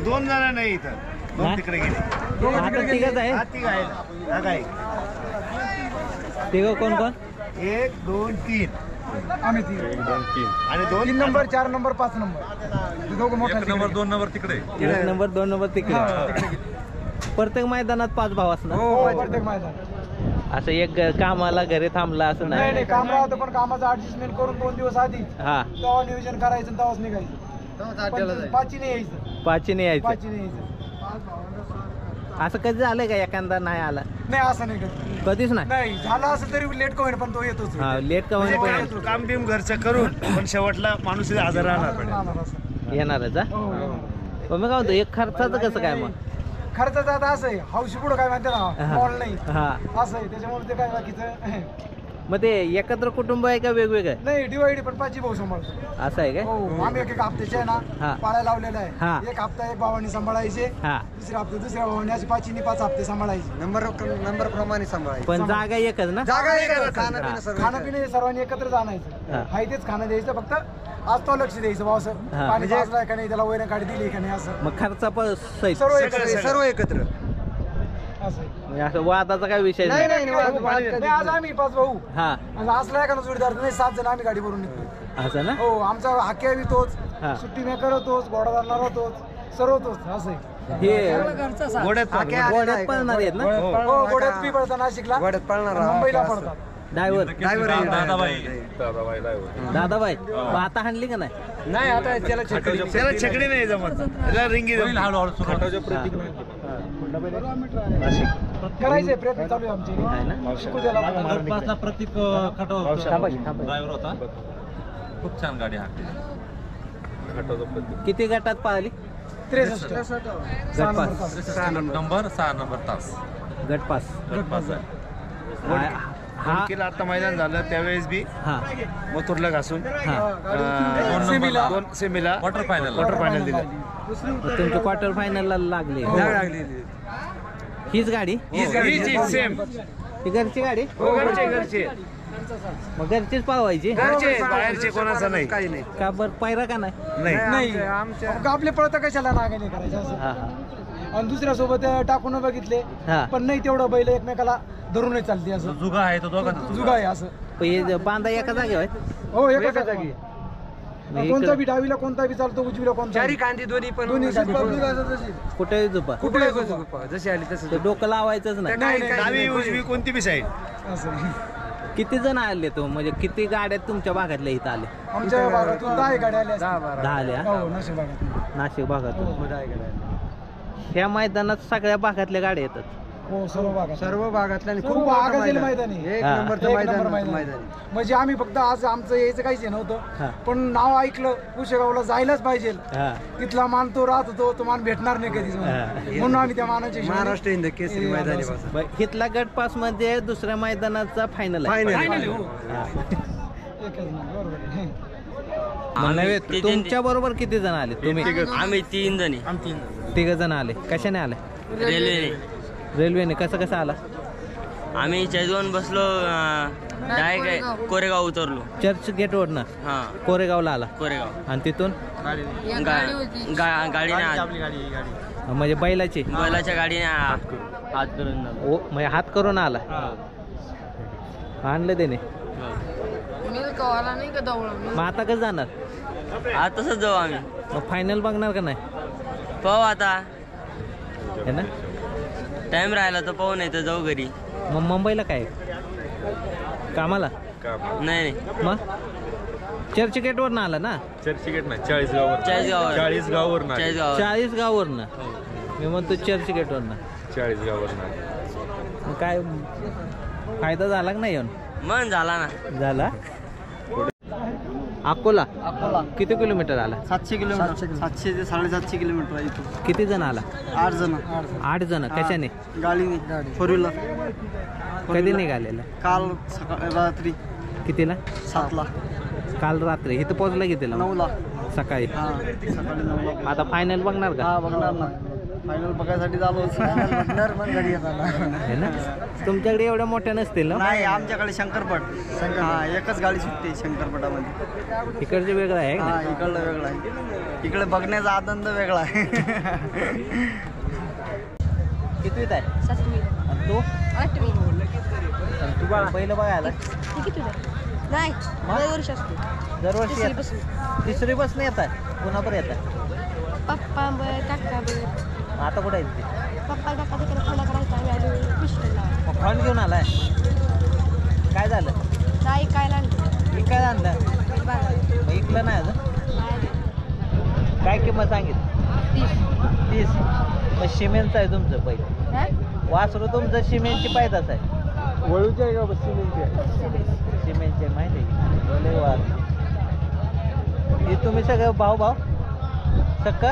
2 जण नाही इथं. 2 तिकडे गेले. आता तिघच आहे. तिघ कोण? 1 2 3 आम्ही 3 आणि 2 number 4 number 5 number. 1 number 2 number तिकडे. 1 नंबर 2 नंबर तिकडे. प्रत्येक मैदानात 5 भाव असणार. प्रत्येक मैदान. असं एक कामाला घरी थांबला असं नाही. काम राहतं पण कामाचं ऍडजस्टमेंट करून 2 दिवस आधी तेव्हा नियोजन करायचं तेव्हाच निघायचं. 5 नाही यायचं. 5 नाही यायचं. असं कधी झालंय का एखादा नाही आला? नाही असं नाही कधी. कधीच नाही. नाही झालं असं तरी लेट का होईल पण तो येतोच. हा लेट का होईल पण काम बिम घरचं करून पण शेवटला माणूस आजार राहणार येणारच. पण मग काय म्हणतो एक खर्चाचं कसं काय मग? खर्चाचं आता असं आहे हौशी पुढं काय म्हणते ना मॉल नाही हा असं आहे त्याच्यामुळे ते काय बाकीचं. मग ते एकत्र कुटुंब आहे का वेगवेगळं? नाही डिवाइड पण 5 भाऊ सांभाळतो. असं आहे काय? हो आम्ही एक हप्त्याचे आहे ना पाळायला लावलेला आहे. एक हप्ता एक भावानी सांभाळायचे, दुसऱ्या हप्ते दुसऱ्या भावानी असे 5 हप्ते सांभाळायचे. नंबर प्रमाणे सांभाळायचे. पण जागा एकच ना? जागा एकच. खाणं पिणं सर्वांनी एकत्र जाणायचं. हाय तेच खाणं द्यायचं फक्त आज तो लक्ष द्यायचं भाऊ असं पाणी पाजलाय का नाही त्याला वैरण काढी दिली का नाही असं. मग खर्चा पण सर्व एकत्र म्हणजे असं वादाचा काय विषय नाही. आज आम्ही 5 भाऊ असला का जोडीदार नाही 7 जण आम्ही गाडी भरून निघतो. असं ना? हो आमचा हाक्या बी तोच, सुट्टी मेकर होतोच, घोडा धरणार होतोच, सर्व तोच असं आहे. हे गोड्यात पळणार आहेत ना? हो गोड्यात बी पळतात नाशिकला, मुंबईला पळतात. ड्रायव्हर दादाबाई आता हाणली का नाही? नाही आता त्याला छकडी नाही जमत रिंगी करायचे प्रयत्न चालू आहे आमचे. शिकू त्याला प्रतीक ड्रायव्हर होता. खूप छान गाडी हाकली. किती गटात पाहिली? 63 6 नंबर तास गटपास आहे. आता मैदान झालं त्यावेळेस बी मथुरला घासून सेमीला क्वार्टर फायनल दिलं. तुमच्या क्वार्टर फायनलला लागले. हीच गाडी सेम ही घरची गाडी? घरचे मग घरचीच पावायची? बाहेरचे कोणाचं नाही. काही नाही का बरं पायरा का नाही आपले पळत कशाला नागे नाही करायचं असं. आणि दुसऱ्या सोबत टाकून बघितले पण नाही तेवढं बैल एकमेकाला धरूनच चालते असं. जुगा आहे तो दोघांचा जुगा आहे असं. बांधा एका जागी आहे? हो एका जागी. कोणता बी डावीला कोणता बी चालतो, उजवीला कोणता. चारी कांदी दोन्ही कुठे झोपा कुठे जशी आली तसं डोकं लावायचंच नाही. डावी उजवी कोणती बी साईड. असं. किती जण आले तो म्हणजे किती गाड्या तुमच्या भागातल्या इथं आले? आमच्या भागातून 10 गाड्या आल्या. 10 आल्या? हो नाशिक भागातून. नाशिक भागातून ह्या मैदानात सगळ्या भागातल्या गाड्या येतात. हो सर्व भागातल्या खूप आगाजेल मैदान आहे. एक नंबर मैदान. म्हणजे आम्ही फक्त आज आमचं यायचं काहीच नव्हतं पण नाव ऐकलं कुशेगावला जायलाच पाहिजे. तिथला मान तो राहत होतो तो मान भेटणार नाही कधीच म्हणून आम्ही त्या मानाचे महाराष्ट्र हिंद केसरी मैदानी हिथला गट पास मध्ये दुसऱ्या मैदानाचा फायनल तुमच्या बरोबर किती जण आले तुम्ही? आम्ही 3 जणी. 3 जण आले. कशाने आले? रेल्वेने. कसं आला? आम्ही चाळीसगावून बसलो डायरेक्ट कोरेगाव उतरलो. चर्च गेट वरनं कोरेगावला आला? कोरेगाव. आणि तिथून गाडीने म्हणजे बैलाच्या गाडीने हात करून म्हणजे हात करून आला. आणलं त्याने. मग आता कसं जाणार? आता तसंच जाऊ आम्ही. मग फायनल बघणार का नाही? पाहू आता है ना. टाइम राहिला तर पाहू नाही तर जाऊ घरी. मग मुंबईला काय कामाला? नाही. मग चर्चगेट वरनं आला ना? चर्चगेट नाही चाळीसगाववरनं. मी म्हणतो चर्चगेट वरनं. 40गाववरनं. मग काय फायदा झाला का नाही येऊन? मन झाला ना. झाला. अकोला किती किलोमीटर आला? 700 किलोमीटर. 700 ते 750 किलोमीटर आहे इथून. किती जण आला? 8 जण. कशाने? गाडीने 4 व्हीलर. कधी निघालेला? काल सकाळी रात्री. कितीला? 7ला. काल रात्री. इथं पोहोचला कितीला? 9ला सकाळी. सकाळी 9ला. आता फायनल बघणार का? बघणार ना. फायनल बघायसाठी झालो ना. तुमच्याकडे एवढ्या मोठ्या नसतील ना? नाही आमच्याकडे शंकरपट. एकच गाडी सुटते शंकरपटामध्ये. इकडचे वेगळं आहे का? इकडलं वेगळं आहे. इकडे बघण्याचा आनंद वेगळा आहे. कितवीत आहे? 7वी. आणि तू? 8वी. तू पहिलं बघायला? नाही दरवर्षी असतो. दरवर्षी? तिसरी बस नाही येतात? पुन्हा पण येतात? पप्पा काका आता कुठे आहे? पप्पा काका तिकडे खाना करायचा पिस्टलला. फॉन घेऊन आलाय? काय झालं? नाही काय आणलं. विकायला आणलं? ऐकलं नाही अजून? काय किंमत सांगितली? 30. मग सिमेंटचं आहे तुमचं पहिलं वासरू तुमचं सिमेंटची पायदाच आहे वळूची आहे का सिमेंटचे माहिती आहे की वार हे तुम्ही सगळं भाऊ सक्का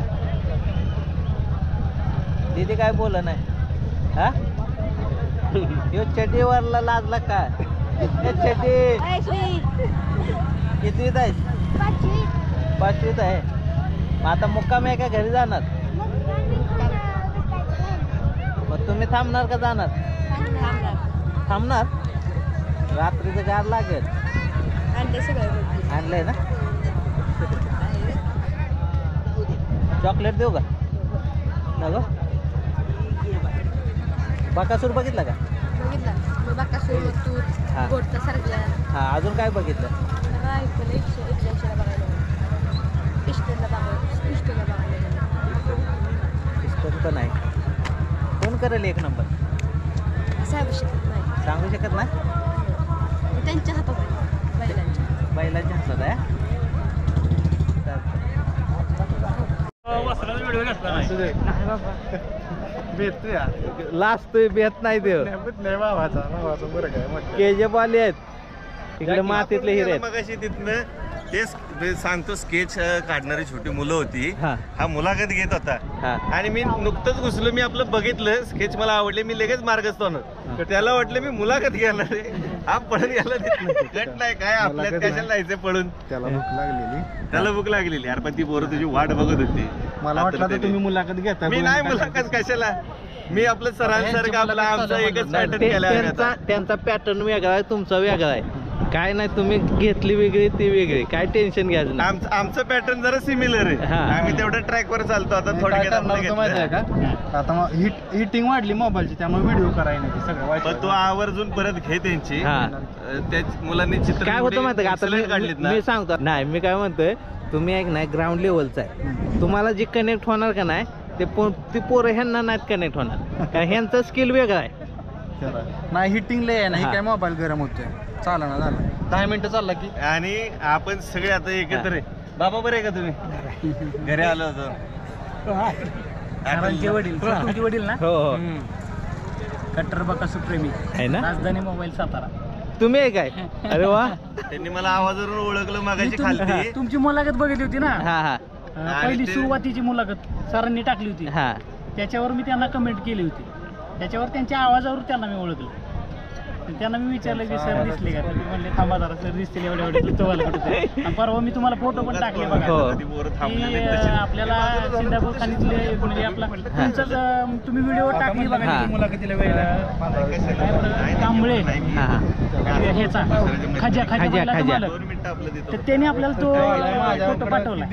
दीदी काय बोल नाही हा ह्यो चड्डीवरला लाजला काय चड्डी कितवीत आहे 5वीत आहे मग आता मुक्काम आहे का घरी जाणार मग तुम्ही थांबणार का जाणार थांबणार रात्रीचं गार लागेल आणलंय ना चॉकलेट देऊ का ना ग बकासूर बघितला का हा अजून काय बघितलं पिस्टन पण आहे कोण करेल 1 नंबर सांगू शकत नाही त्यांच्या हातात आहे बैलांच्या हातात आहे लास्ट बेत नाही देव केजप आले आहेत तिकडे मातीतले हिरे मगाशी तिथनं तेच सांगतो स्केच काढणारी छोटी मुलं होती हा मुलाखत घेत होता आणि मी नुकतंच घुसलो मी आपलं बघितलं स्केच मला आवडले मी लगेच मार्गस्थान तर त्याला वाटलं मी मुलाखत घ्यायला रे हा पळून याला गट नाही काय आपल्यात कशाला जायचं पळून त्याला भूक लागलेली यार पण ती पोरं तुझी वाट बघत होती मला वाटलं तुम्ही मुलाखत घेता मी नाही मुलाखत कशाला मी आपलं सरांसारखं आपला आमचा एकच पॅटर्न केला त्यांचा पॅटर्न वेगळा आहे तुमचा वेगळा आहे काय नाही तुम्ही घेतली वेगळी ती वेगळी काय टेन्शन घ्यायचं नाही आमचं पॅटर्न जरा सिमिलर आहे आम्ही तेवढ्या ट्रॅकवर चालतो आता थोडक्यात माहिती आहे का आता मग हिटिंग वाढली मोबाईलची त्यामुळे व्हिडिओ करायला नाही सगळं वाईट पण तो आवर्जून परत घे त्यांची त्या मुलांनी चित्र काय होतं माहिती का आता मी सांगतो नाही मी काय म्हणतोय तुम्ही एक नाही ग्राउंड लेवलचा आहे तुम्हाला जे कनेक्ट होणार का नाही ती पोरं ह्यांना नाहीत कनेक्ट होणार कारण ह्यांचं स्किल वेगळं आहे नाही हिटिंग लय नाही काय मोबाईल गरम होतोय चाला ना झालं 10 मिनिटं चालला की आणि आपण सगळे आता एकत्र आहे बाबा बरे आहे का तुम्ही घरी आलो होतो वडील तुमचे वडील ना हो कट्टर बकासूर प्रेमी आहे ना राजधानी मोबाईल सातारा तुम्ही आहे काय अरे वा त्यांनी मला आवाजावरून ओळखलं मागायची खालती तुमची मुलाखत बघितली होती ना हा पहिली सुरुवातीची मुलाखत सरांनी टाकली होती त्याच्यावर मी त्यांना कमेंट केली होती त्याच्यावर त्यांच्या आवाजावर त्यांना मी ओळखलं त्यांना मी विचारलं की सर दिसले का तर म्हणले थांबा जरा सर दिसतील एवढे एवढे परवा मी तुम्हाला फोटो पण टाकले बघा की आपल्याला सिंधापूर खाणीतले म्हणजे आपला तुमचाच तुम्ही व्हिडिओ टाकली बघा मुलाखतीला वेळेला कांबळे ह्याचा खाजा तर त्याने आपल्याला तो फोटो पाठवला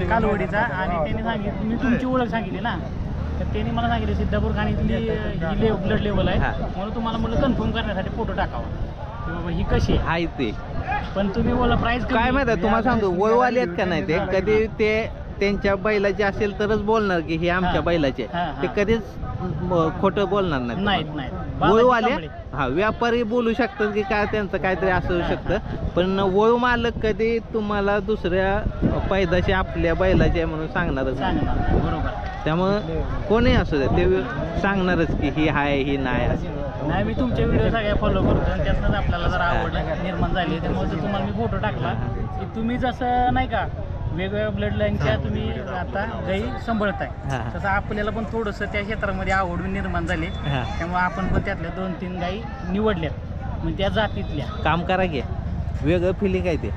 कालवडीचा आणि त्याने सांगितलं मी तुमची ओळख सांगितली ना तर त्यांनी मला सांगितलं सिद्धापूर खाणीतली ही ब्लड लेवल आहे म्हणून तुम्हाला मला कन्फर्म करण्यासाठी फोटो टाकावा ही कशी आहे ते पण तुम्ही बोला प्राइस काय माहिती आहे तुम्हाला सांगतो वळवाले आहेत का नाही ते कधी ते त्यांच्या बैलाचे असेल तरच बोलणार की हे आमच्या बैलाचे ते कधीच खोटं बोलणार नाही वळूवाले व्यापारी बोलू शकतात की काय त्यांचं काहीतरी असू शकतं पण वळू मालक कधी तुम्हाला दुसऱ्या पैदाशी आपल्या बैलाचे म्हणून सांगणारच बरोबर त्यामुळं कोणी असू दे ते सांगणारच की ही आहे ही नाही असं नाही मी तुमचे व्हिडिओ सगळ्या फॉलो करतो आणि त्यातनंच आपल्याला जरा आवडलं निर्माण झाली त्यामुळे जर तुम्हाला मी फोटो टाकला की तुम्ही जसं नाही का वेगवेगळ्या ब्लड लाईनच्या तुम्ही आता गाई सांभाळताय तसं आपल्याला पण थोडंसं त्या क्षेत्रामध्ये आवड निर्माण झाली त्यामुळे आपण पण त्यातल्या 2-3 गाई निवडल्यात मग त्या जातीतल्या काम करा की वेगळं फिलिंग आहे ते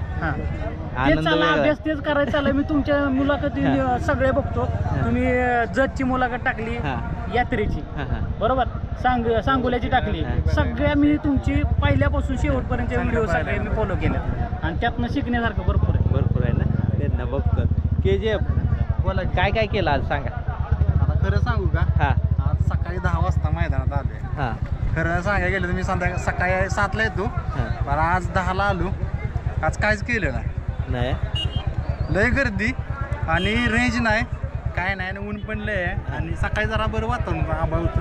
अभ्यास तेच करायचं चालू मी तुमच्या मुलाखती सगळे बघतो तुम्ही जजची मुलाखत टाकली यात्रेची बरोबर सांगोल्याची टाकली सगळ्या मी तुमची पहिल्यापासून शेवटपर्यंत व्हिडिओ सगळे मी फॉलो केले आणि त्यातनं शिकण्यासारखं भरपूर आहे ना त्यांना बघतो KGF बोला काय काय केलं आज सांगा आता खरं सांगू का आज सकाळी 10 वाजता मैदानात आले खरं सांगायला गेलं तर मी सकाळी 7ला येतो पण आज 10ला आलो आज काहीच केलं नाही लय गर्दी आणि रेंज नाही काय नाही आणि ऊन पण लय आहे आणि सकाळी जरा बरं वातावरण आबा होतं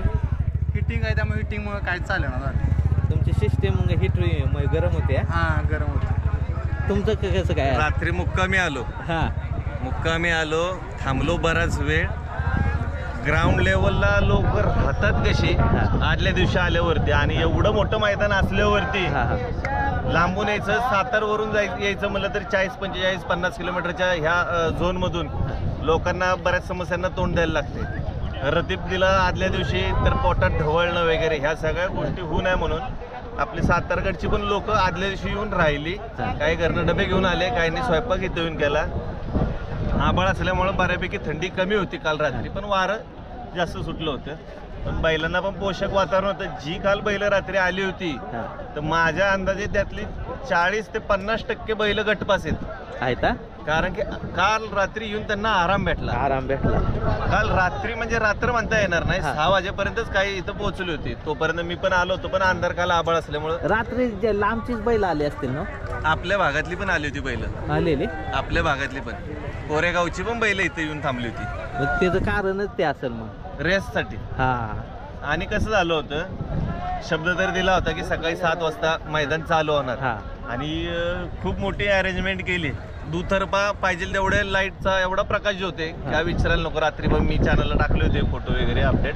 हिटिंग आहे त्यामुळे हिटिंगमुळे काहीच चालेल ना झालं तुमची सिस्टीम हिट गरम होते गरम होते तुमचं कसं काय रात्री मुक्कामी आलो थांबलो बराच वेळ ग्राउंड लेवलला लोक राहतात कशी आदल्या दिवशी आल्यावरती, आणि एवढं मोठं मैदान असल्यावरती लांबून यायचं, सातारवरून यायचं म्हणलं तर 40, 45, 50 किलोमीटरच्या ह्या झोनमधून लोकांना बऱ्याच समस्यांना तोंड द्यायला लागते. रतीब दिला आदल्या दिवशी तर पोटात ढवळणं वगैरे ह्या सगळ्या गोष्टी होऊ नये म्हणून आपली सातारकडची पण लोक आदल्या दिवशी येऊन राहिली. काही घरनं डबे घेऊन आले, काहींनी स्वयंपाक इथं येऊन केला. आभाळ असल्यामुळं बऱ्यापैकी थंडी कमी होती काल रात्री, पण वारं जास्त सुटलं होतं. पण बैलांना पण पोषक वातावरण होतं. जी काल बैल रात्री आली होती तर माझ्या अंदाजे त्यातली 40 ते 50% बैल गटपास आहेत. कारण की काल रात्री येऊन त्यांना आराम भेटला. काल रात्री म्हणजे रात्र म्हणता येणार नाही, 6 वाजेपर्यंतच काही इथं पोहोचली होती. तोपर्यंत मी पण आलो होतो, पण अंधार काल आभाळ असल्यामुळं रात्री लांबचीच बैल आली असतील ना. आपल्या भागातली पण आली होती बैल, आलेली आपल्या भागातली पण कोरेगावची पण बैल इथे येऊन थांबली होती. त्याचं कारणच ते असेल मग रेससाठी. आणि कसं झालं होतं, शब्द तर दिला होता की सकाळी 7 वाजता मैदान चालू होणार, आणि खूप मोठी अरेंजमेंट केली. दुतर्फा पाहिजे तेवढे लाईटचा एवढा प्रकाश जे होते त्या विचारायला नको. रात्री पण मी चॅनलला टाकले होते फोटो वगैरे अपडेट,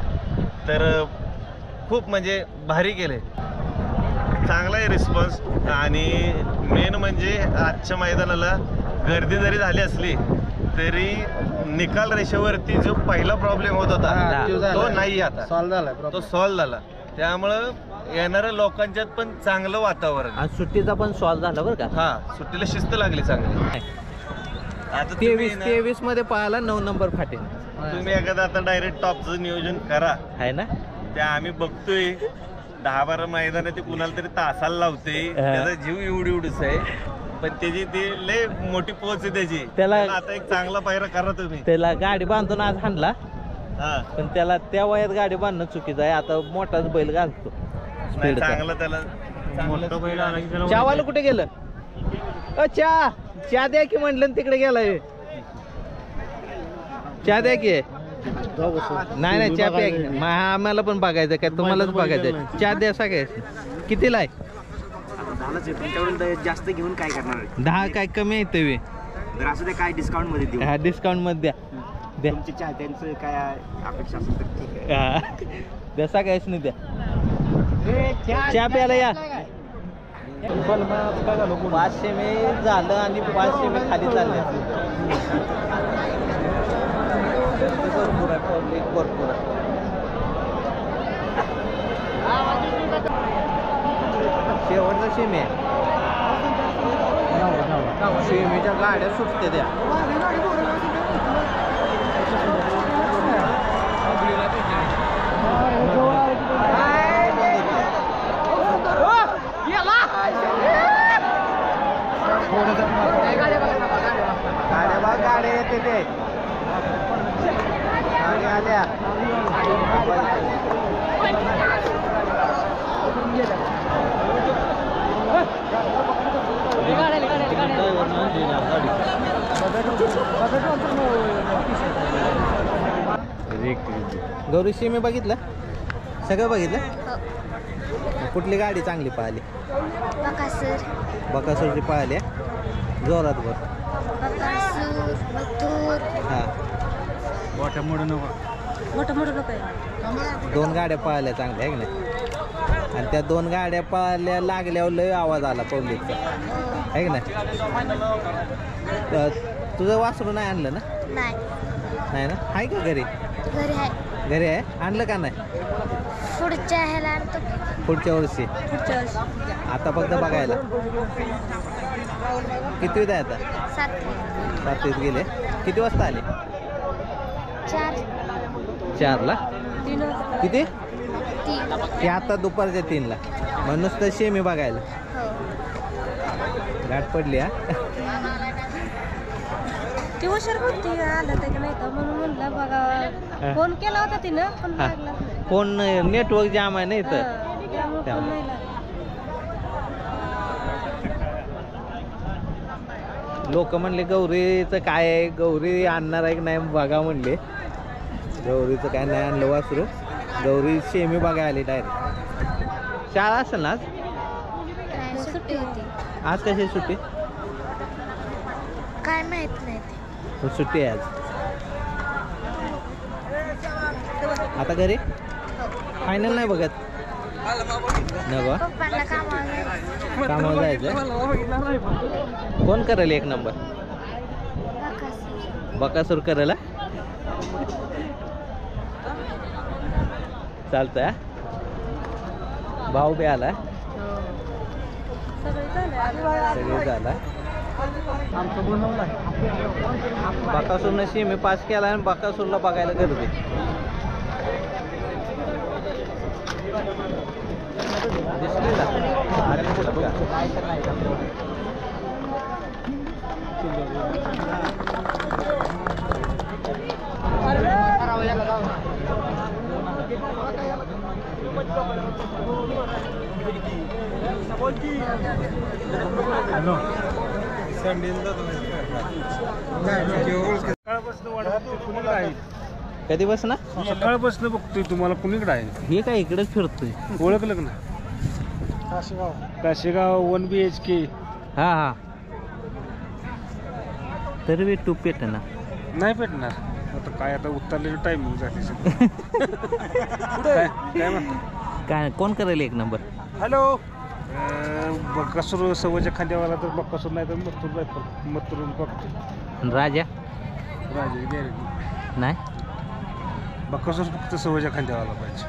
तर खूप म्हणजे भारी केले, चांगला आहे रिस्पॉन्स. आणि मेन म्हणजे आजच्या मैदानाला गर्दी जरी झाली असली तरी निकाल रेषेवरती जो पहिला प्रॉब्लेम होत होता तो नाही, आता तो सॉल्व्ह झाला. त्यामुळं येणाऱ्या लोकांच्यात पण चांगलं वातावरण. आज सुट्टीचा पण सॉल्व्ह झाला बरं का. हा, सुट्टीला शिस्त लागली चांगली. आता 23 मध्ये पाहायला 9 नंबर फाटे. तुम्ही एखादं आता डायरेक्ट टॉपचं नियोजन करा, आहे ना. त्या आम्ही बघतोय 10-12 मैदान ते कुणाला तरी तासाला लावते, त्याचा जीव एवढीच आहे, पण त्याची ती लय मोठी पोच आहे त्याची. त्याला आता एक चांगला पायरा करा तुम्ही. त्याला गाडी बांधून आज हाणला, पण त्याला त्या वयात गाडी बांधणं चुकीचं आहे. आता मोठाच बैल घालतो चांगलं, त्याला मोठं बैल आला की त्याला. चहावाला कुठे गेलं? चहा द्या की म्हटलं, तिकडे गेलाय. चहा द्या की. नाही चहा प्या. आम्हाला पण बघायचं काय, तुम्हालाच बघायचं. चहा द्या सगळ्या. कितीला आहे? जास्त घेऊन काय करणार? 10 काय कमी आहे ते असं ते काय डिस्काउंट मध्ये देऊ. हा, डिस्काउंट मध्ये द्या. तुमच्या चाहत्यांचं काय अपेक्षा असेल तर ठीक आहे. द्या सगळ्याच नाही द्या. चहा प्यायला या. 500 मी झालं आणि 500 मी खाली चालले. भरपूर आहे. शेवटचा शेमी आहे. शेमीच्या गाड्या सुटते त्या. गाड्या येते ते आल्या. गौरी शेमी बघितलं, सगळं बघितलं. कुठली गाडी चांगली पाहिली? बकासूरची पाहिली. जोरात बर. हा, दोन गाड्या पाहिल्या चांगल्या आहे की नाही. आणि त्या 2 गाड्या पाहिल्या लागल्यावर लय आवाज आला पब्लिकचा, आहे की नाही. तुझं वासरू नाही आणलं ना? नाही ना. आहे का घरी? घरी आहे. आणलं का नाही? पुढच्या वर्षी. आता फक्त बघायला. कितवीत आहे आता? 7वीत गेले. किती वाजता आले? 4ला. किती? ते आता दुपारच्या 3ला. मग नुसतं शेमी बघायला गाठ पडली. हा, ती हुशार होती, आलं तर नाही का म्हणून म्हणलं बघा. फोन केला होता तिनं पण लागला. फोन नेटवर्क जाम आहे ना इथं. लोक म्हणले गौरीचं काय आहे, गौरी आणणार आहे की नाही बघा म्हणले. गौरीचं काय नाही आणलं वासरू. गौरी शेमी बघायला आली डायरेक्ट. शाळा असेल ना आज? सुट्टी होती. आज कशी सुट्टी काय माहित नाही. सुट्टी आहे आज. आता घरी फायनल नाही बघत नको कामावर जायचं. कोण करेल एक नंबर? बकासूर करेल. चालतंय. भाऊ बी आला सगळे झाला. बकासूरने सीमे पास केला आणि बकासूरला बघायला गर्दी. दिसली का? अरे कुठं का? कधी बस ना सकाळपासून बघतोय तुम्हाला कुणीकडे आहे. हे काय इकडेच फिरतोय. ओळखलं ना? काशेगाव 1 BHK. हा हा. तरी बी तू पेट ना. नाही पेटणार आता काय. आता उतरलेलं टायमिंग झाली. काय म्हणतो? काय कोण करेल एक नंबर? हॅलो. बकासूर सवयच्या खांद्यावाला तर बकासूर नाही तर मथुर बघतो. राजा नाही. बकासूर फक्त सवयच्या खांद्यावाला पाहिजे.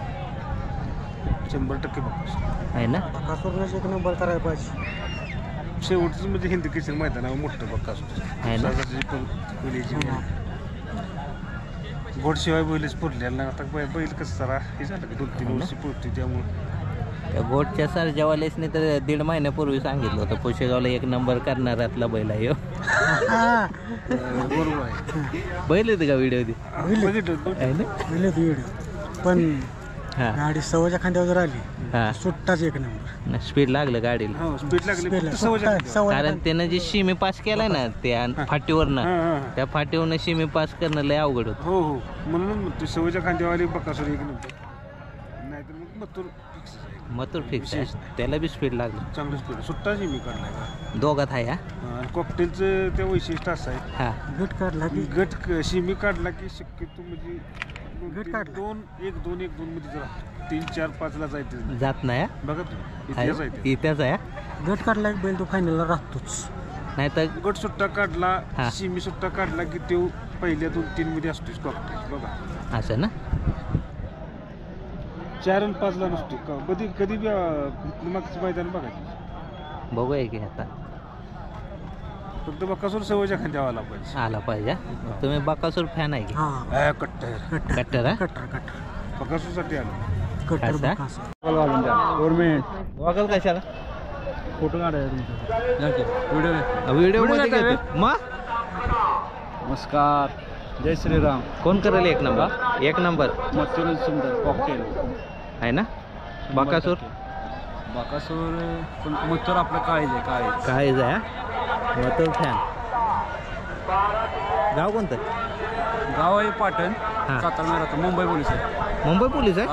100% बकासूर आहे ना. बकासूरलाच एक नंबर करायला पाहिजे. शेवटचं म्हणजे हिंदी केसरी मैदानावर मोठं बकासूर आहे ना. गोडशिवाय बैलच पुरलेला ना. आता बैल कसं जरा हे झालं की 2-3 वर्षी पुरते त्यामुळे. त्या गोटच्या सरजावालेसने तर 1.5 महिन्यापूर्वी सांगितलं होतं पुशेगावला एक नंबर करणाऱ्यातला बैल आहे. बरोबर आहे. बैल होते का व्हिडिओ पण गाडी सव्वाच्या खांद्यावर जर आली सुट्टाच एक नंबर. स्पीड लागलं गाडीला. स्पीड लागली कारण त्यानं जी शिमी पास केलाय ना त्या फाटीवरनं त्या फाटीवरनं शिमी पास करणं लय अवघड होतं. हो हो म्हणून सव्वाच्या खांद्यावाली बकासूर एक नंबर. नाहीतर मग मथुर फिक्स आहे. त्याला बी स्पीड लागलं. चांगलं स्पीड. सुट्टा शिमी काढलाय दोघात आहे. कॉकटेलचं ते वैशिष्ट्य असं आहे. हा गट काढला की गट शिमी काढला की शक्यतो म्हणजे गट काढला 2-1-2-1-2 मध्ये जरा 3-4-5 जायचं जात नाही. बघा तुम्ही इतिहास आहे. गट काढला की बैल तो फायनलला राहतोच. नाही तर गट सुट्टा काढला शिमी सुट्टा काढला की तो पहिल्या 2-3 मध्ये असतोच कॉकटेल. बघा असं ना. 4 आणि 5 ला नसतो कधी कधी मागचं मैदान बघायचं. बघूया की आता फक्त बकासूर सवयच्या खांद्यावर आला पाहिजे. तुम्ही बकासूर फॅन आहे की? कट्टर बकासूरसाठी आलो. वागल कशाला फोटो काढायचा व्हिडिओ मध्ये मग. नमस्कार. जय श्रीराम. कोण करेल एक नंबर? एक नंबर मथुर सुंदर कॉकटेल आहे ना. बकासूर मथुर आपलं काळीज आहे. मथुर फॅन. गाव कोणतं? गाव आहे पाटण. सातारा मुंबई पोलीस आहे. मुंबई पोलीस आहे.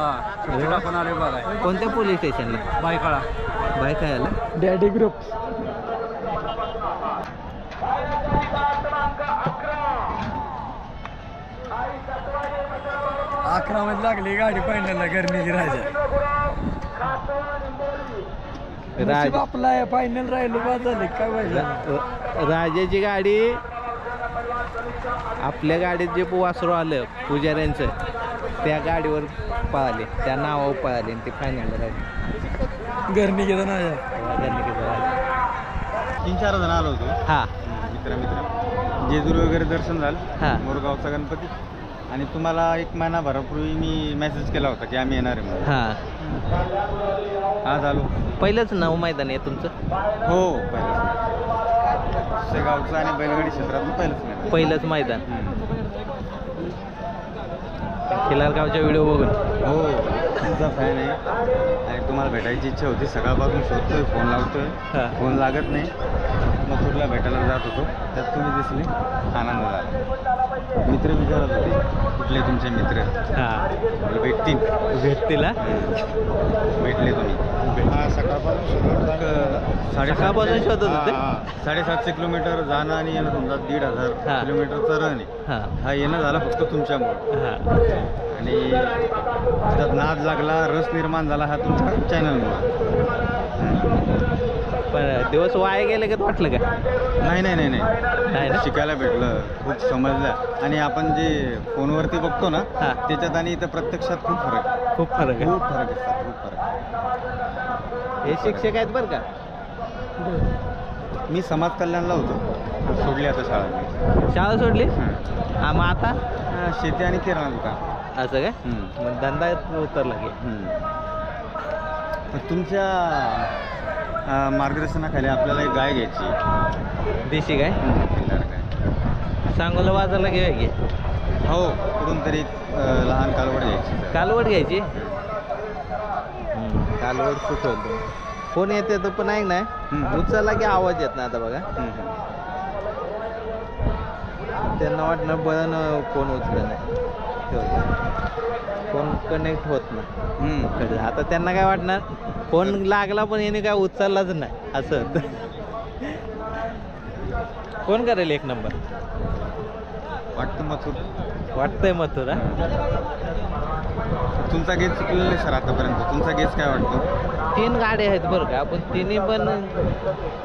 कोणत्या पोलीस स्टेशनला? बायकाळ्याला. Daddy group. अकरा मध्ये लागली गाडी फायनलला गरमीची राजा आपला फायनल राहिलो बाद झाले काय पाहिजे. राजाची गाडी आपल्या गाडीत जे वासरू आलं पुजाऱ्यांचं त्या गाडीवर पळाले. त्या नावावर पळाले आणि ते फायनलला राहिले. गर्णिकेचा राजा. 3-4 जण आलो होतो. हा मित्र जेजूर वगैरे दर्शन झालं. हा मोरगावचा गणपती. आणि तुम्हाला 1 महिनाभरापूर्वी मी मेसेज केला होता की आम्ही येणार आहे म्हणून. आज आलो. पहिलंच नाव मैदान आहे तुमचं? हो पहिलंच. शेगावचं आणि बैलगाडी क्षेत्रातून पहिलंच मैदान. खिलारगावच्या व्हिडिओ बघून हो तुमचा फॅन आहे आणि तुम्हाला भेटायची इच्छा होती. सकाळपासून शोधतोय फोन लावतोय फोन लागत नाही. मथुरला भेटायला जात होतो त्यात तुम्ही दिसले. आनंद झाला. मित्र विचारत होते कुठले तुमचे मित्र. भेटतील. भेटले तुम्ही. सकाळपासून शोधत होते. 750 किलोमीटर जाणं आणि येणं समजा 1,500 किलोमीटरचा रन आहे. हा येणं झाला फक्त तुमच्यामुळे. आणि त्यात नाद लागला, रस निर्माण झाला हा तुमच्या चॅनलमुळे. पण दिवस वाया गेले का वाटलं का? नाही नाही नाही नाही नाही ना? शिकायला भेटलं, खूप समजलं. आणि आपण जे फोनवरती बघतो ना त्याच्यात आणि इथं प्रत्यक्षात खूप फरक आहे. खूप फरक आहे. खूप फरक आहे, खूप फरक आहे. हे शिक्षक आहेत बरं का. मी समाज कल्याणला होतो, सोडली आता शाळा. शाळा सोडली? हा, मग आता शेती आणि किराणा दुकान. असं काय? मग धंदा उतरला की. तुमच्या मार्गदर्शनाखाली आपल्याला एक गाय घ्यायची. देशी गाय? किल्लार गाय. सांगोला बाजारला घेऊया की. हो, कुठून तरी लहान कालवड घ्यायची. कालवड घ्यायची? कालवड सुचवतो. फोन येते तो पण ऐक नाही, उचलला की आवाज येत नाही. आता बघा त्यांना वाटणार बळण फोन उचलत नाही, फोन कनेक्ट होत नाही. आता त्यांना काय वाटणार, फोन लागला पण याने काय उचललाच नाही असं. कोण करेल एक नंबर? वाटतं मथुर. वाटतंय मथुर. तुमचा गेस चुकलेला नाही सर आतापर्यंत. तुमचा गेस काय वाटतो? 3 गाड्या आहेत बरं का, पण तिन्ही पण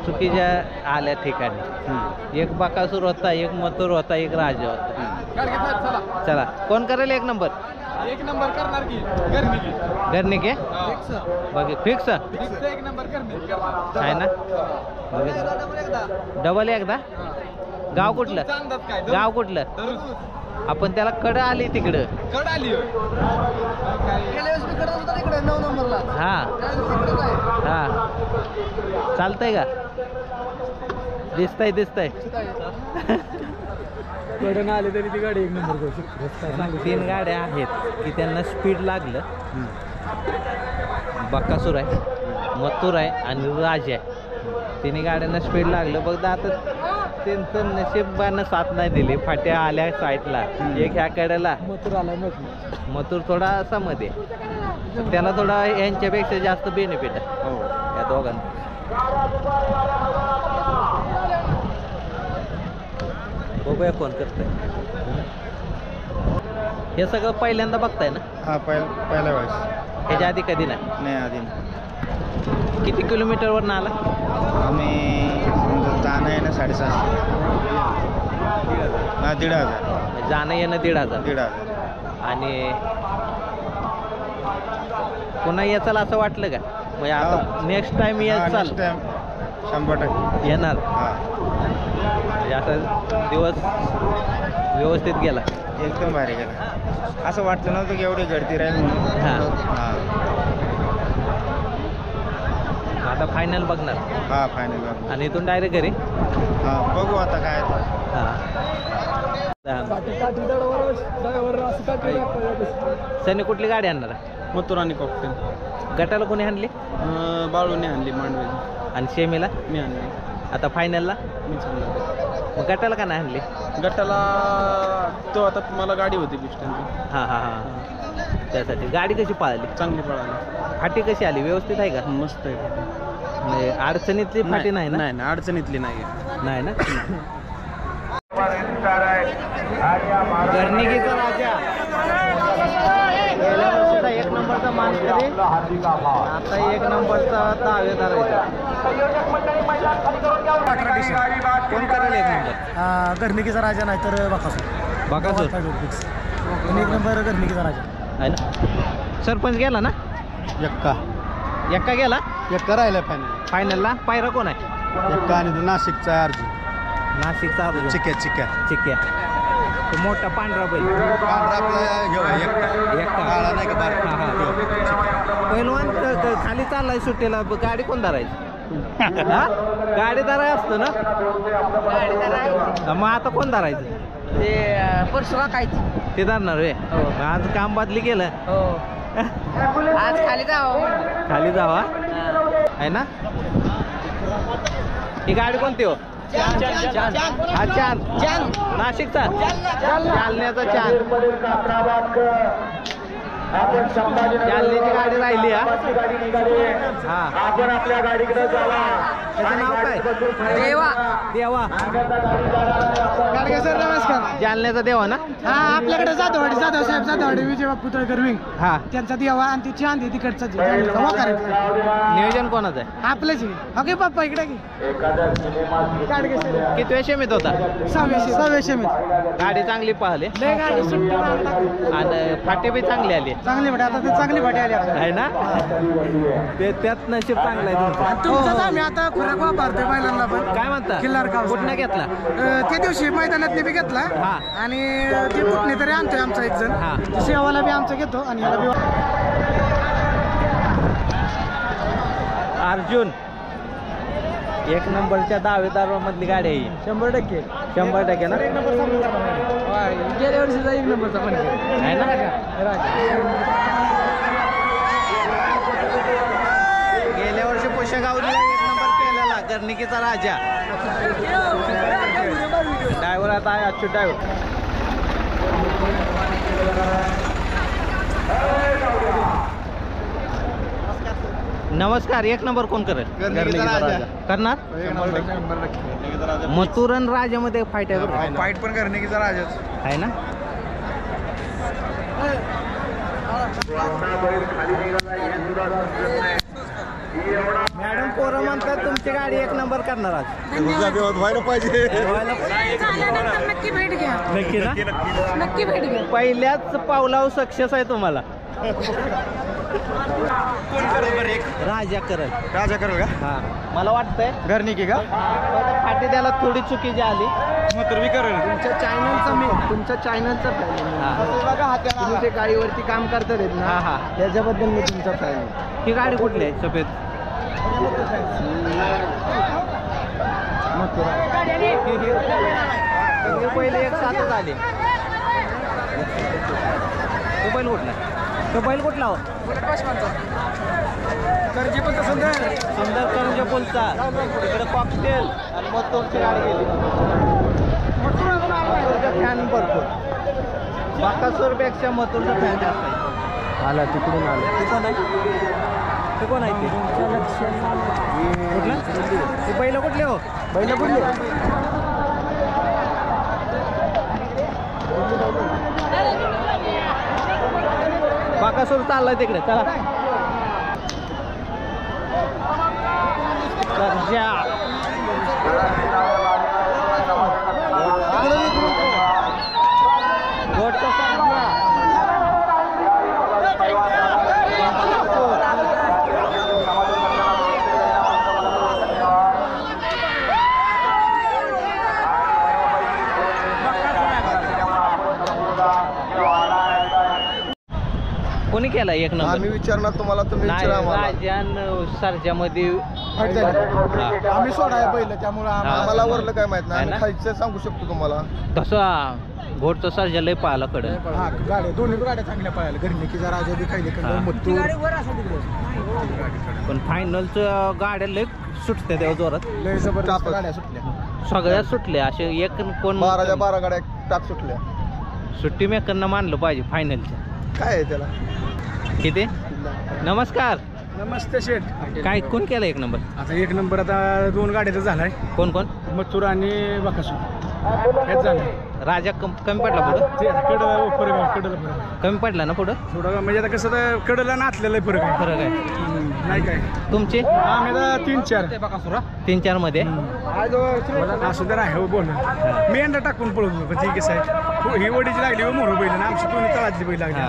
चुकीच्या आल्या ठिकाणी. एक बकासूर होता, एक मथुर होता, एक राजा होता. चला कोण करेल एक नंबर? एक नंबर करणार की घरनी के बघ फिक्स एक नंबर करणार आहे ना. डबल एकदा. गाव कुठलं? गाव कुठलं? आपण त्याला कड आली तिकडं. कड आली हा हा चालतंय का? दिसतंय कडन आले तरी ती गाडी एक नंबर करू शकतो. 3 गाड्या आहेत की त्यांना स्पीड लागलं. बकासूर आहे, मथुर आहे आणि राज आहे. तिन्ही गाड्यांना स्पीड लागलं. बघ आता त्यांचं नशीबानं साथ नाही दिली. फाट्या आल्या साईडला, एक ह्या कड्याला. मथुर थोडा असा मध्ये, त्याला थोडा यांच्यापेक्षा जास्त बेनिफिट आहे या दोघांना. बघूया कोण करतंय. हे सगळं पहिल्यांदा बघताय ना? हा, पहिल्या वेळेस. ह्याच्या आधी कधी नाही? आधी नाही. किती किलोमीटरवरून आला? आम्ही जाणं येणं 750. 1,500. जाणं येणं 1,500. 1,500. आणि पुन्हा याचाल असं वाटलं का? म्हणजे आता नेक्स्ट टाइम याचाल 100% येणार. म्हणजे आता दिवस व्यवस्थित गेला, एकदम भारी गेला. असं वाटलं नव्हतं की एवढी गर्दी राहील म्हणून. हां. आता फायनल बघणार? हां, फायनल बघणार. आणि इथून डायरेक्ट घरी? हां, बघू आता काय. सनी कुठली गाडी आणणार? मथुर आणि कॉकटेल. गटाला कोणी आणली? बाळूने आणली मांडवे. आणि शेमीला? मी आणली. आता फायनलला? मी चाललो. मग गटाला का नाही आणली? गटाला तो आता मला गाडी होती पिस्टनची. हां हां हां. त्यासाठी गाडी कशी पळाली? चांगली पळाली. फाटी कशी आली? व्यवस्थित आहे का? मस्त आहे. म्हणजे अडचणीतली फाटी नाही ना? नाही, अडचणीतली नाही ना. गर्निकीचा राजा गेल्या वर्षीचा 1 नंबरचा मानकरी, आता 1 नंबरचा दावेदार आहे. कोण करेल 1 नंबर? गर्निकीचा राजा नाही तर बकासूर. बकासूर 1 नंबर गर्निकीचा राजा आहे ना. सरपंच गेला ना? एक्का गेला. एक्का राहिला फायनलला. पायरा कोण आहे? एक्का आणि नाशिकचा अर्जुन. नाशिकचा अर्जुन. चिक्या तो मोठा पांढरा बैल. काळा नाही का? पहिलवान खाली चाललाय सुट्टीला, गाडी कोण धरायची? गाडी धराय असतो ना. मग आता कोण धरायचं? ते परशुरा काय ते धरणार रे. आज काम बदली केलं. आज खाली जावा आहे ना. ही गाडी कोणती हो? हा चांद. नाशिकचा जालन्याचा चांद. जालन्याची गाडी राहिली. हा. आपण आपल्या गाडीकडे जावा. त्याचं नाव काय? देवा. देवा. गाडगे सर नमस्कार. जालन्याचा देवा ना? हा आपल्याकडे जाधववाडी जाधव साहेब जाधववाडी विजय बापू तळकर विंग हा त्यांचा देवा आणि ती चांदी तिकडचा नियोजन कोणाचं आहे? आपलंच ओके पप्पा इकडे की गाडगे सर किती शेमीत होता? 6व्या शेमीत. गाडी चांगली पाहिली लय गाडी सुट्टी आणि फाटे बी चांगली आली. चांगली फाटे आता ते चांगली फाटे आली आहे ना? ते त्यात नशीब चांगलं आहे तुमचं. आम्ही आता खुराक वापरतोय बैलांना पण. काय म्हणता? किल्लार गाव कुठनं घेतला? त्या दिवशी मैदानात बी घेतला आणि ते कुठने तरी आणतोय आमचा एक जण सेवाला बी आमचा घेतो आणि ह्याला बी. अर्जुन 1 नंबरच्या दावेदारामधली गाडी आहे. 100% 100% ना? गेल्या वर्षीचा 1 नंबरचा पण आहे ना? गेल्या वर्षी पोशेगावला 1 नंबर केलेला गर्निकीचा राजा. ड्रायव्हर आता आहे अच्युत ड्रायव्हर. नमस्कार. 1 नंबर कोण करेल? करणार? मथुरन राजामध्ये फाईट आहे. फाईट पण गर्निकीचा राजाच आहे ना? मॅडम पोरं म्हणतात तुमची गाडी 1 नंबर करणार आज. व्हायला पाहिजे. नक्की भेट घ्या. नक्की ना? नक्की भेट घ्या. पहिल्याच पावलावर सक्सेस आहे तुम्हाला. राजा करल. राजा करेल का? हा मला वाटतंय गर्निकी का? फाटी त्याला थोडी चुकीची आली. मथुर बी करेल. तुमच्या चॅनलचा तुम्ही ते गाडीवरती काम करतात ना हा त्याच्याबद्दल मी तुमचा फॅन आहे. ही गाडी कुठली आहे? सफेद. पहिले 1 साथच आले. तो बैल कुठला? तो बैल कुठला हो? करजी पण सुंदर करंजे बोलता. इकडे कॉकटेल आणि मथुरची गाडी गेली. मथुरचा फॅन भरपूर. बाकासूरपेक्षा मथुरचा फॅन जास्त आहे. आला तिकडून आला. ते कोण आहे ते? कुठला? ते बैल कुठले हो? बैल कुठले? बाकासूर चाललाय तिकडे. चला कोणी केला 1 नंबर? आम्ही विचारणार तुम्हाला, तुम्ही विचारा आम्हाला. राजान सरच्यामध्ये आम्ही सोडाय पहिलं त्यामुळे आम्हाला वरलं काय माहित नाही. आम्ही खायचं सांगू शकतो तुम्हाला. तसा घोडचं सर्जा लय पाहिला कडे. हा गाड्या दोन्ही गाड्या चांगल्या पळायला. गर्निकीचा राजा बी खायले पण फायनलचं गाड्या लय सुटते तेव्हा जोरात. लय जबरदस्त गाड्या सुटल्या. सगळ्या सुटल्या. असे एक कोण 12 गाड्या टाक सुटल्या. सुट्टी मेकरनं मानलं पाहिजे फायनलच्या. काय आहे त्याला? किती? नमस्कार. नमस्ते शेठ. काय कोण केलं 1 नंबर? आता 1 नंबर आता 2 गाड्याचा झालाय. कोण कोण? मथुर आणि बाकासूर हेच झालंय. राजा कमी पडला पुढं? कमी पडला ना पुढं? थोडं म्हणजे आता कसं तर कडला नाचलेलं फरक आहे. फरक आहे नाही काय तुमचे? आम्ही 3-4 3-4 मध्ये असं तर आहे बोल. मी अंडा टाकून पळवतो पण ती कसं आहे ही वडीची लागली व मोर बैल आमची दोन्ही तळातली बैल लागली.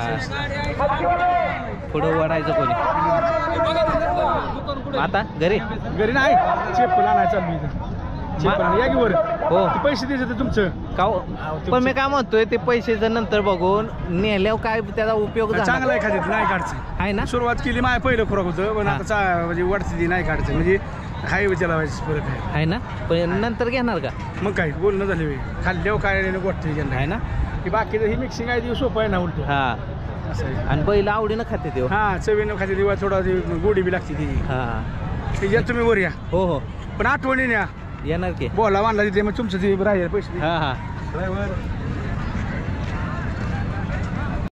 पुढं वडायचं कोणी? आता घरी नाही चेपल आणायचं चालू इथं. या की वर हो पैसे द्यायचे तुमचं का? पण मी काय म्हणतोय ते पैशाचं नंतर बघून नेल्यावर काय त्याचा उपयोग चांगला आहे. खाली नाही काढचं आहे ना. सुरुवात केली माझ्या पहिलं खुराक होतं पण आता म्हणजे वाढती नाही काढचं म्हणजे हाय त्याला फरक आहे ना. पण नंतर घेणार का? मग काय बोलणं झाले खाल्ल्यावर काय गोठते आहे ना. की बाकीचं ही मिक्सिंग आहे ती सोपं आहे ना उलट. हा असं आहे. आणि बैल आवडीनं खाते ते. हा चवीनं खाते तेव्हा थोडा गोडी बी लागते ती. हा या तुम्ही वर या. हो हो पण आठवणीने येणार की बोला बांधला तिथे मग तुमचं ते राहील पैसे. हा ड्रायव्हर